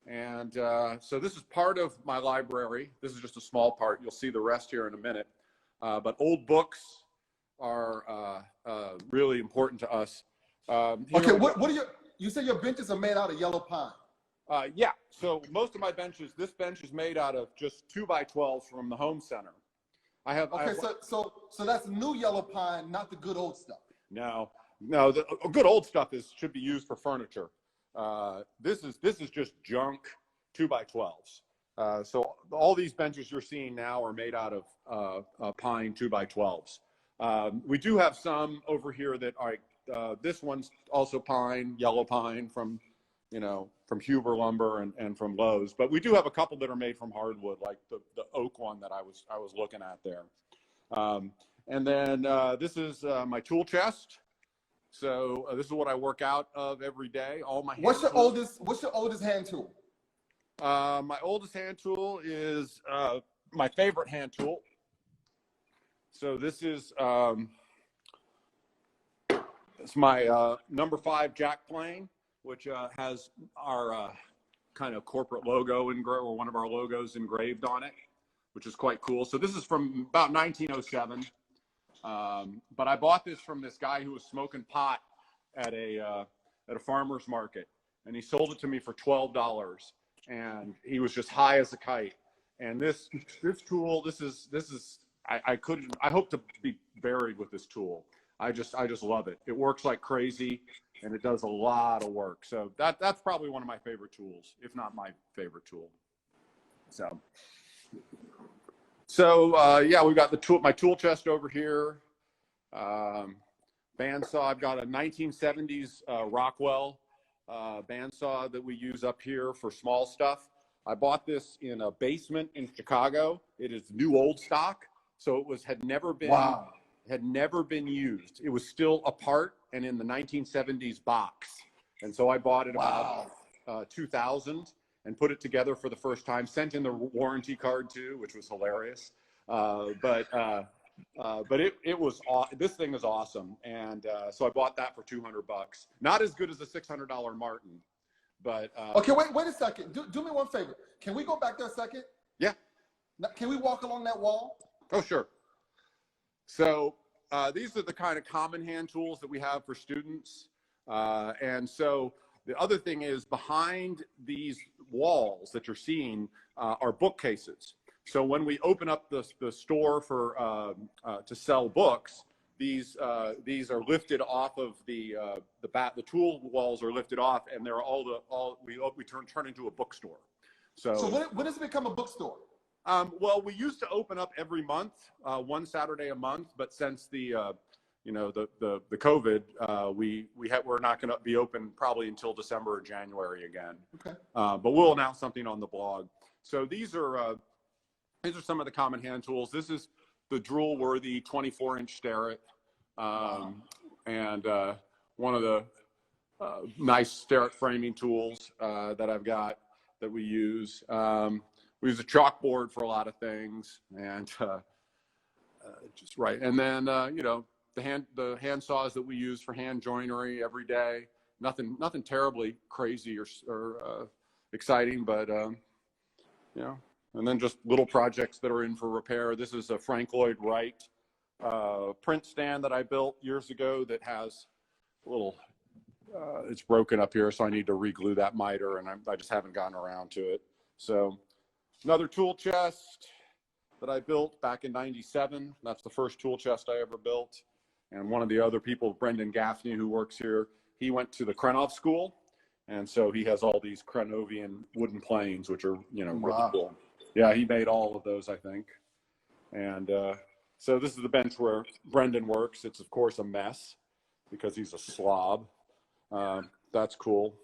And so this is part of my library. This is just a small part. You'll see the rest here in a minute. But old books are really important to us. Okay, what are you said your benches are made out of yellow pine? Yeah, so most of my benches, this bench is made out of just 2x12s from the home center. So that's new yellow pine, not the good old stuff. No, the good old stuff should be used for furniture. This is just junk 2x12s. So all these benches you're seeing now are made out of pine 2x12s. We do have some over here that are this one's also pine, yellow pine from Huber Lumber and from Lowe's, but we do have a couple that are made from hardwood, like the oak one that I was looking at there. And then this is my tool chest. So this is what I work out of every day. All my What's your oldest hand tool? My oldest hand tool is my favorite hand tool. So this is it's my number 5 jack plane, which has our kind of corporate logo or one of our logos engraved on it, which is quite cool. So this is from about 1907. But I bought this from this guy who was smoking pot at a farmer's market, and he sold it to me for $12, and he was just high as a kite. And this tool, I hope to be buried with this tool. I just love it. It works like crazy, and it does a lot of work. So that's probably one of my favorite tools, if not my favorite tool. So yeah, we've got my tool chest over here. Bandsaw. I've got a 1970s Rockwell bandsaw that we use up here for small stuff. I bought this in a basement in Chicago. It is new old stock, so it had never been used. It was still apart and in the 1970s box, and so I bought it about 2000 and put it together for the first time. Sent in the warranty card too, which was hilarious. But it was this thing is awesome, and so I bought that for $200. Not as good as the $600 Martin, but okay. Wait a second. Do me one favor. Can we go back there a second? Yeah. Can we walk along that wall? Oh, sure. So these are the kind of common hand tools that we have for students, and so the other thing is behind these walls that you're seeing are bookcases. So when we open up the store for to sell books, these are lifted off of the tool walls are lifted off, and they're we turn into a bookstore. So when does it become a bookstore? Well, we used to open up every month, one Saturday a month, but since the COVID, we're not going to be open probably until December or January again. Okay. But we'll announce something on the blog. So these are some of the common hand tools. This is the drool-worthy 24-inch Starrett, and one of the nice Starrett framing tools that I've got that we use. We use a chalkboard for a lot of things, and just right. And then the hand saws that we use for hand joinery every day. Nothing terribly crazy or exciting, but and then just little projects that are in for repair. This is a Frank Lloyd Wright print stand that I built years ago that has a little, it's broken up here, so I need to re-glue that miter, and I just haven't gotten around to it. So another tool chest that I built back in '97. That's the first tool chest I ever built. And one of the other people, Brendan Gaffney, who works here, he went to the Krenov school, and so he has all these Krenovian wooden planes, which are really cool. Yeah, he made all of those, I think. And so this is the bench where Brendan works. It's of course a mess because he's a slob. That's cool.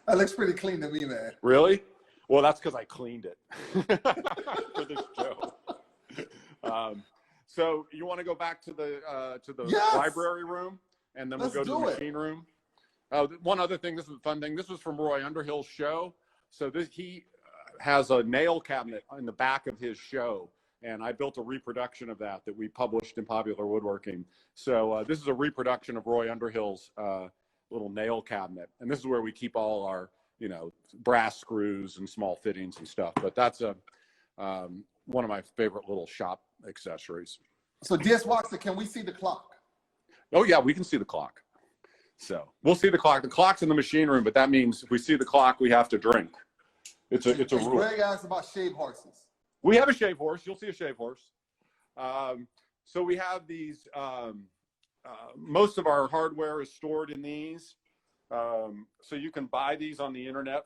That looks pretty clean to me, man. Really? Well, that's because I cleaned it for this show. So you want to go back to the yes! library room, and then we'll go to the machine room. One other thing, this is a fun thing. This was from Roy Underhill's show. So he has a nail cabinet in the back of his show, and I built a reproduction of that we published in Popular Woodworking. So this is a reproduction of Roy Underhill's little nail cabinet, and this is where we keep all our brass screws and small fittings and stuff. But that's one of my favorite little shop accessories. So DS Watson, can we see the clock? Oh yeah, we can see the clock. So we'll see the clock. The clock's in the machine room, but that means if we see the clock, we have to drink. It's a rule. Greg asked about shave horses. We have a shave horse. You'll see a shave horse. So we have these. Most of our hardware is stored in these. So you can buy these on the internet,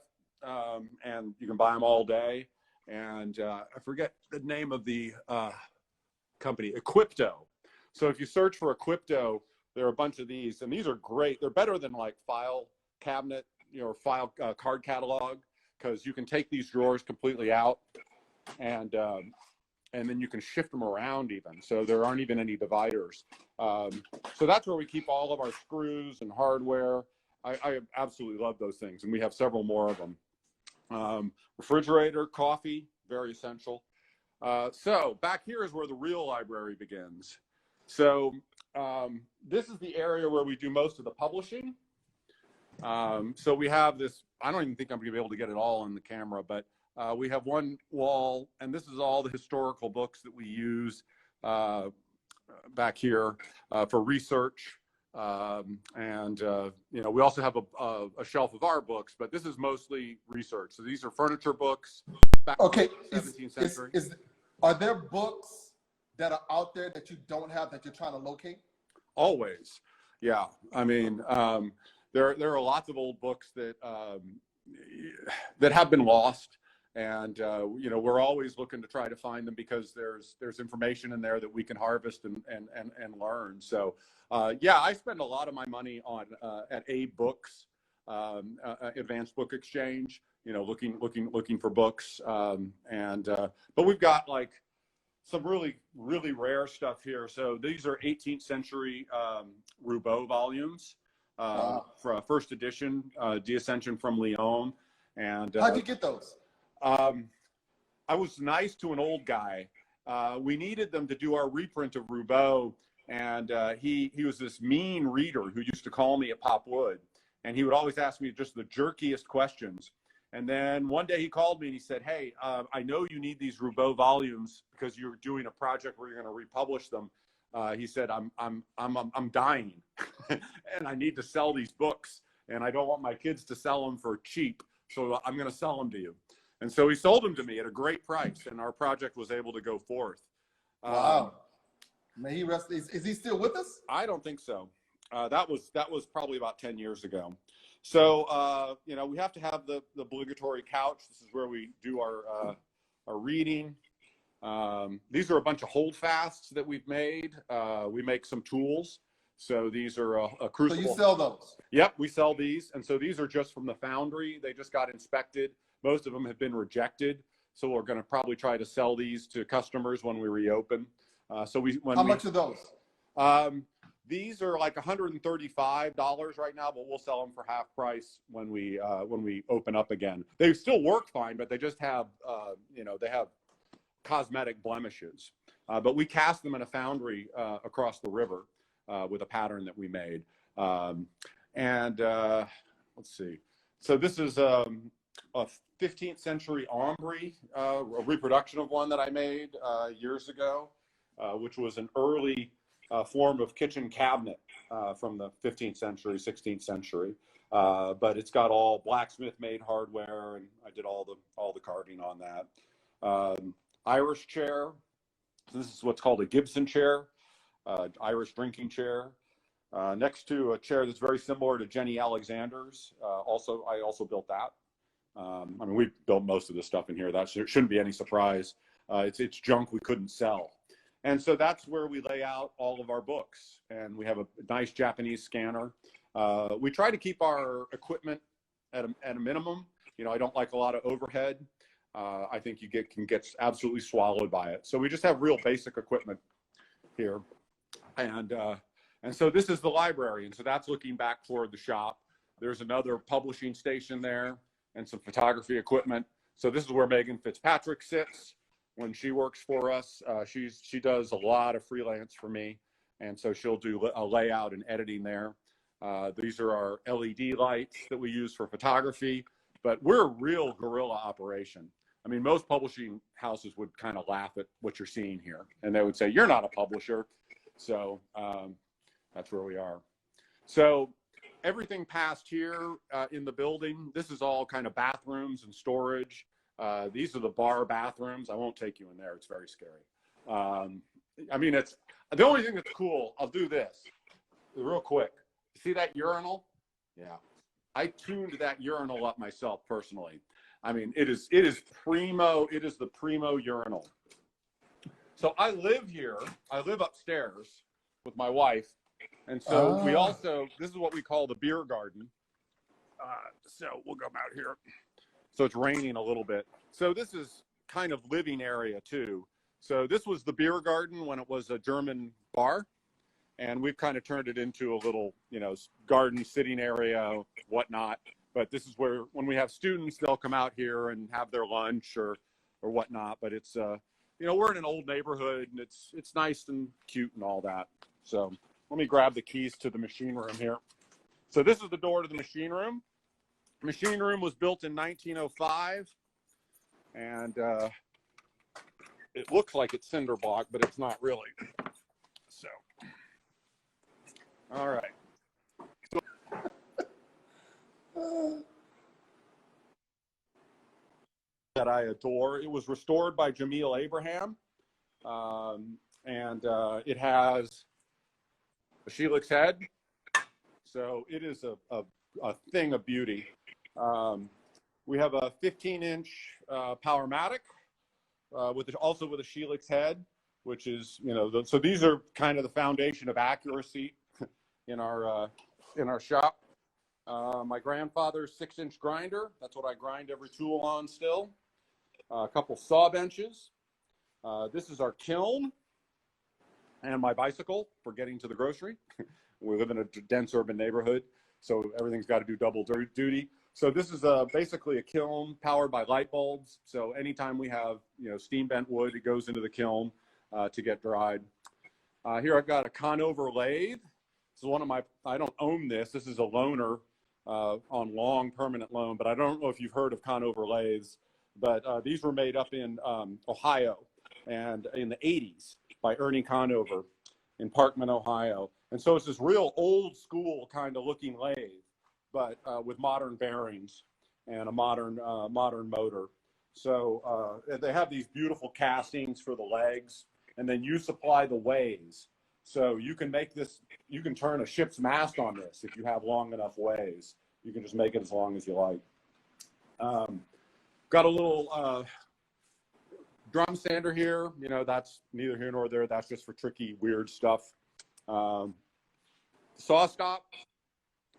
and you can buy them all day. And I forget the name of the company, Equipto. So if you search for Equipto, there are a bunch of these, and these are great. They're better than like file cabinet, file card catalog, because you can take these drawers completely out, and then you can shift them around even. So there aren't even any dividers. So that's where we keep all of our screws and hardware. I absolutely love those things, and we have several more of them. Refrigerator, coffee, very essential. So back here is where the real library begins. So this is the area where we do most of the publishing. So we have this, I don't even think I'm gonna be able to get it all on the camera, but we have one wall, and this is all the historical books that we use back here for research. We also have a shelf of our books, but this is mostly research. So these are furniture books back Okay. in the 17th century. Are there books that are out there that you don't have that you're trying to locate? Always. Yeah. I mean, there are lots of old books that that have been lost. And, we're always looking to try to find them because there's information in there that we can harvest and learn. So, I spend a lot of my money on at Abe Books, Advanced Book Exchange, looking for books. But we've got like some really, really rare stuff here. So these are 18th century Roubaud volumes for a first edition, Descension from Lyon. And how'd you get those? I was nice to an old guy. We needed them to do our reprint of Roubaud, and he was this mean reader who used to call me at Pop Wood, and he would always ask me just the jerkiest questions. And then one day he called me and he said, "Hey, I know you need these Roubaud volumes because you're doing a project where you're going to republish them." He said, "I'm dying, and I need to sell these books, and I don't want my kids to sell them for cheap, so I'm going to sell them to you." And so he sold them to me at a great price, and our project was able to go forth. Wow. May he rest. Is he still with us? I don't think so. That was probably about 10 years ago. So, we have to have the obligatory couch. This is where we do our reading. These are a bunch of holdfasts that we've made. We make some tools. So these are a crucible. So you sell those? Yep, we sell these. And so these are just from the foundry. They just got inspected. Most of them have been rejected. So we're going to probably try to sell these to customers when we reopen. How much are those? These are like $135 right now, but we'll sell them for half price when we open up again. They still work fine, but they just have they have cosmetic blemishes. But we cast them in a foundry across the river with a pattern that we made. Let's see. So this is a 15th century Ambry, a reproduction of one that I made years ago, which was an early form of kitchen cabinet from the 15th century, 16th century. But it's got all blacksmith made hardware, and I did all the carving on that. Irish chair. This is what's called a Gibson chair, Irish drinking chair. Next to a chair that's very similar to Jenny Alexander's. I also built that. We built most of the stuff in here. That shouldn't be any surprise. It's junk we couldn't sell. And so that's where we lay out all of our books. And we have a nice Japanese scanner. We try to keep our equipment at a minimum. I don't like a lot of overhead. I think you can get absolutely swallowed by it. So we just have real basic equipment here. And so this is the library. And so that's looking back toward the shop. There's another publishing station there and some photography equipment. So this is where Megan Fitzpatrick sits when she works for us. She does a lot of freelance for me. And so she'll do a layout and editing there. These are our LED lights that we use for photography, but we're a real guerrilla operation. Most publishing houses would kind of laugh at what you're seeing here, and they would say, "You're not a publisher." So that's where we are. So everything past here in the building, this is all kind of bathrooms and storage. These are the bar bathrooms. I won't take you in there. It's very scary. It's the only thing that's cool. I'll do this real quick. See that urinal? Yeah. I tuned that urinal up myself personally. It is primo. It is the primo urinal. So I live here. I live upstairs with my wife. And so we also, this is what we call the beer garden. So we'll go out here. So it's raining a little bit. So this is kind of living area too. So this was the beer garden when it was a German bar. And we've kind of turned it into a little, garden sitting area, whatnot. But this is where, when we have students, they'll come out here and have their lunch or whatnot. But it's, we're in an old neighborhood, and it's nice and cute and all that. So let me grab the keys to the machine room here. So this is the door to the machine room. The machine room was built in 1905, and it looks like it's cinder block, but it's not really. So, all right. That I adore. It was restored by Jamil Abraham, and it has a Sheelix head, so it is a thing of beauty. We have a 15-inch Powermatic also with a Sheelix head, which is, you know, so these are kind of the foundation of accuracy in our shop. My grandfather's 6-inch grinder. That's what I grind every tool on still. A couple saw benches. This is our kiln and my bicycle for getting to the grocery. We live in a dense urban neighborhood, so everything's got to do double duty. So this is basically a kiln powered by light bulbs. So anytime we have, you know, steam bent wood, it goes into the kiln to get dried. Here I've got a Conover Lathe. This is one of my, I don't own this. This is a loaner on long permanent loan, but I don't know if you've heard of Conover Lathes, but these were made up in Ohio and in the 80s by Ernie Conover in Parkman, Ohio. And so it's this real old school kind of looking lathe, but with modern bearings and a modern motor. So they have these beautiful castings for the legs, and then you supply the ways. So you can make this, you can turn a ship's mast on this if you have long enough ways. You can just make it as long as you like. Got a little drum sander here. You know, that's neither here nor there. That's just for tricky, weird stuff. Saw stop,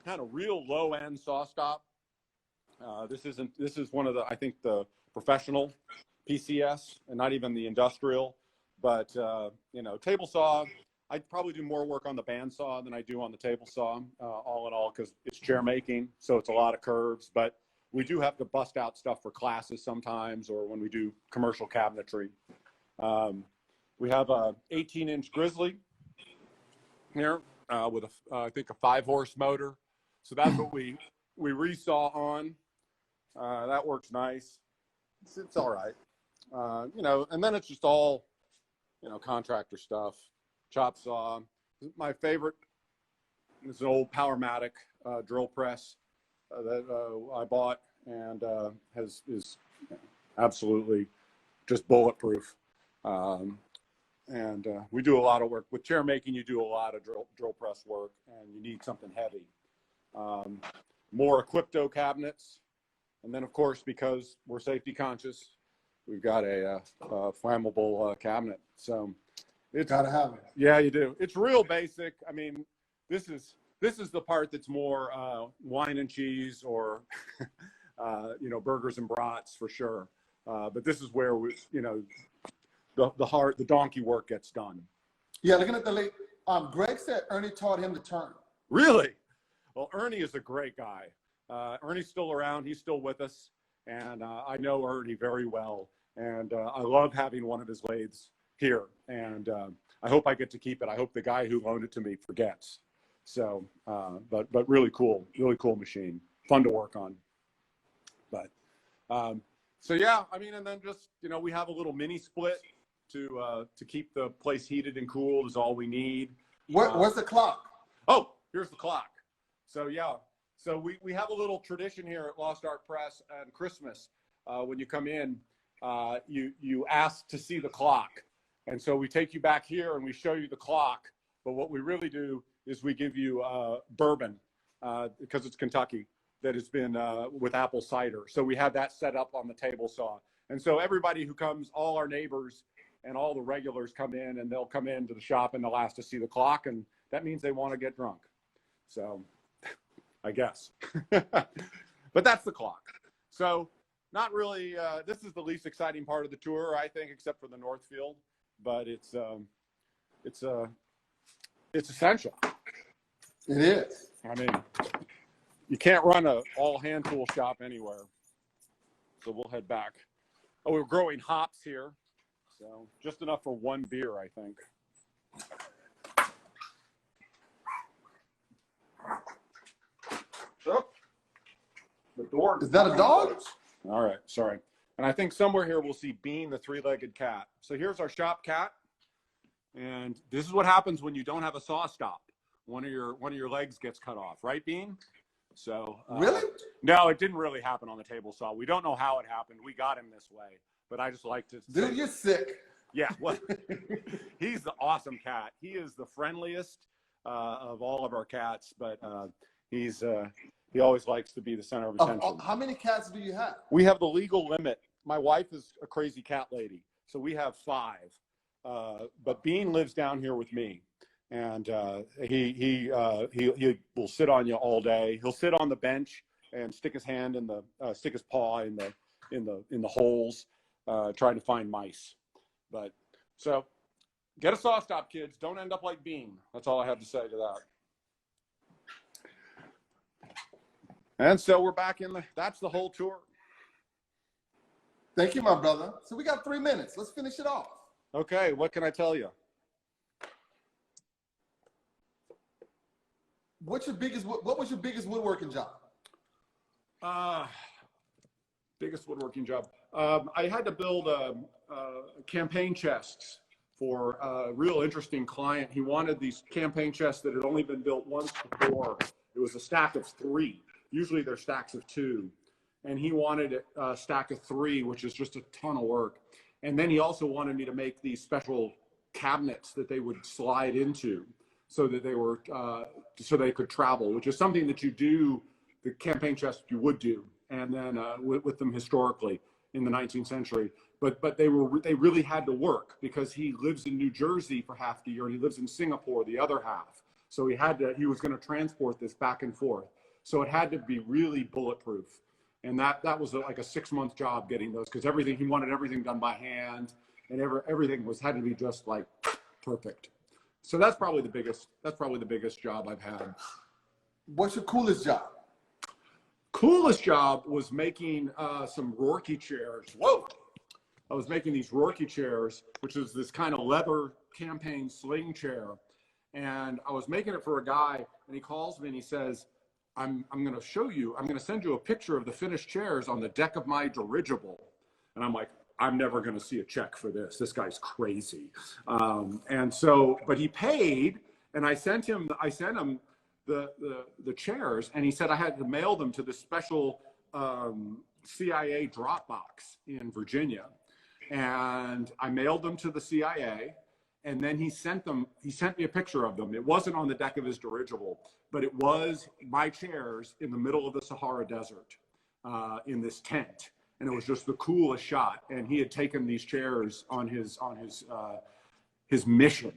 kind of real low end saw stop. This is one of the, I think, the professional PCS and not even the industrial, but you know, table saw, I'd probably do more work on the bandsaw than I do on the table saw, all in all, because it's chair making, so it's a lot of curves. But we do have to bust out stuff for classes sometimes, or when we do commercial cabinetry. We have a 18-inch Grizzly here with I think a 5-horse motor. So that's what we resaw on. That works nice. It's all right. You know, and then it's just all, you know, contractor stuff. Chop saw. My favorite is an old Powermatic drill press that I bought, and is absolutely just bulletproof. And we do a lot of work with chair making. You do a lot of drill press work, and you need something heavy. More Equipto cabinets, and then of course, because we're safety conscious, we've got a flammable cabinet. So. It's gotta have it. Yeah, you do. It's real basic. I mean, this is the part that's more wine and cheese, or you know, burgers and brats for sure. But this is where we, you know, the donkey work gets done. Yeah, looking at the late. Greg said Ernie taught him to turn. Really? Well, Ernie is a great guy. Ernie's still around. He's still with us, and I know Ernie very well. And I love having one of his lathes here, and I hope I get to keep it. I hope the guy who loaned it to me forgets. So, but really cool machine, fun to work on. But so yeah, I mean, and then just, you know, we have a little mini split to keep the place heated and cooled is all we need. Where's the clock? Oh, here's the clock. So yeah, so we have a little tradition here at Lost Art Press at Christmas. When you come in, you ask to see the clock. And so we take you back here and we show you the clock. But what we really do is we give you bourbon, because it's Kentucky, that has been with apple cider. So we have that set up on the table saw. And so everybody who comes, all our neighbors and all the regulars come in, and they'll come into the shop and they'll ask to see the clock. And that means they want to get drunk. So I guess. But that's the clock. So not really, this is the least exciting part of the tour, I think, except for the North Field. But it's essential. It is. I mean, you can't run a all hand tool shop anywhere. So we'll head back. Oh, we're growing hops here, so just enough for one beer, I think. Oh, the door is that a dog? All right, sorry. And I think somewhere here we'll see Bean, the 3-legged cat. So here's our shop cat. And this is what happens when you don't have a saw stop. One of your legs gets cut off, right, Bean? So Really? No, it didn't really happen on the table saw. We don't know how it happened. We got him this way, but I just like to say, Dude, you're sick. yeah, well, he's the awesome cat. He is the friendliest of all of our cats, but he always likes to be the center of attention. How many cats do you have? We have the legal limit. My wife is a crazy cat lady, so we have 5. But Bean lives down here with me, and he will sit on you all day. He'll sit on the bench and stick his hand in stick his paw in the holes, trying to find mice. But so get a saw stop, kids. Don't end up like Bean. That's all I have to say to that. And so we're back that's the whole tour. Thank you, my brother. So we got 3 minutes. Let's finish it off. Okay, what can I tell you? What was your biggest woodworking job? Biggest woodworking job. I had to build campaign chests for a real interesting client. He wanted these campaign chests that had only been built once before. It was a stack of 3. Usually they're stacks of 2. And he wanted a stack of 3, which is just a ton of work. And then he also wanted me to make these special cabinets that they would slide into so that they were, so they could travel, which is something that you do, the campaign chest you would do, and then with them historically in the 19th century. But they really had to work because he lives in New Jersey for half the year and he lives in Singapore the other half. So he was going to transport this back and forth. So it had to be really bulletproof. And that was like a 6-month job getting those, because he wanted everything done by hand, and everything had to be just like perfect. So that's probably the biggest job I've had. What's your coolest job? Coolest job was making some Roorkee chairs. Whoa! I was making these Roorkee chairs, which is this kind of leather campaign sling chair, and I was making it for a guy, and he calls me and he says, I'm going to show you, I'm going to send you a picture of the finished chairs on the deck of my dirigible. And I'm like, I'm never going to see a check for this. This guy's crazy. And so, but he paid, and I sent him the chairs, and he said I had to mail them to the special CIA Dropbox in Virginia. And I mailed them to the CIA. And then he sent me a picture of them. It wasn't on the deck of his dirigible, but it was my chairs in the middle of the Sahara Desert in this tent. And it was just the coolest shot. And he had taken these chairs on his mission.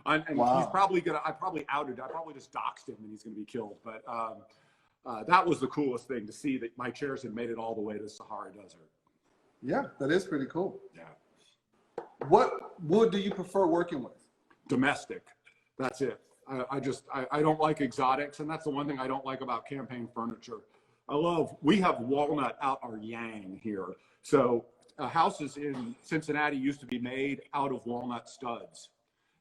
And wow. I probably just doxed him and he's going to be killed. But that was the coolest thing, to see that my chairs had made it all the way to the Sahara Desert. Yeah, that is pretty cool. Yeah. What wood do you prefer working with? Domestic. That's it. I don't like exotics, and that's the one thing I don't like about campaign furniture. We have walnut out our yang here. So houses in Cincinnati used to be made out of walnut studs,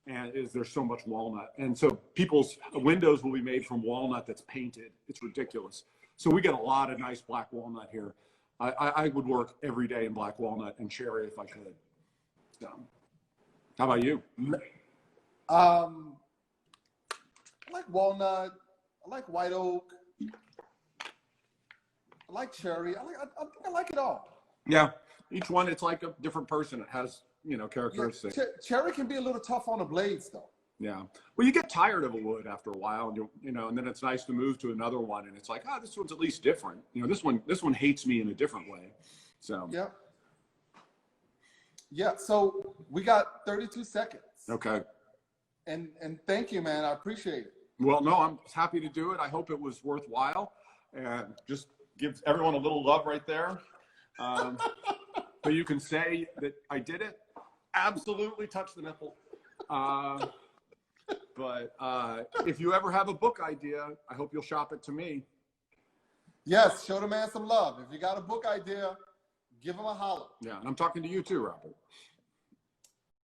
and there's so much walnut. And so people's windows will be made from walnut that's painted. It's ridiculous. So we get a lot of nice black walnut here. I would work every day in black walnut and cherry if I could. So, how about you? I like walnut. I like white oak. I like cherry. I think I like it all. Yeah, each one, it's like a different person. It has, characteristics. Yeah, cherry can be a little tough on the blades, though. Yeah. Well, you get tired of a wood after a while, and and then it's nice to move to another one, and it's like, this one's at least different. This one hates me in a different way. So. Yeah. Yeah, so we got 32 seconds. Okay. And thank you, man. I appreciate it. Well, no, I'm happy to do it. I hope it was worthwhile. And just give everyone a little love right there. So you can say that I did it. Absolutely touch the nipple. But if you ever have a book idea, I hope you'll shop it to me. Yes, show the man some love. If you got a book idea, give him a holler. Yeah, and I'm talking to you too, Robert.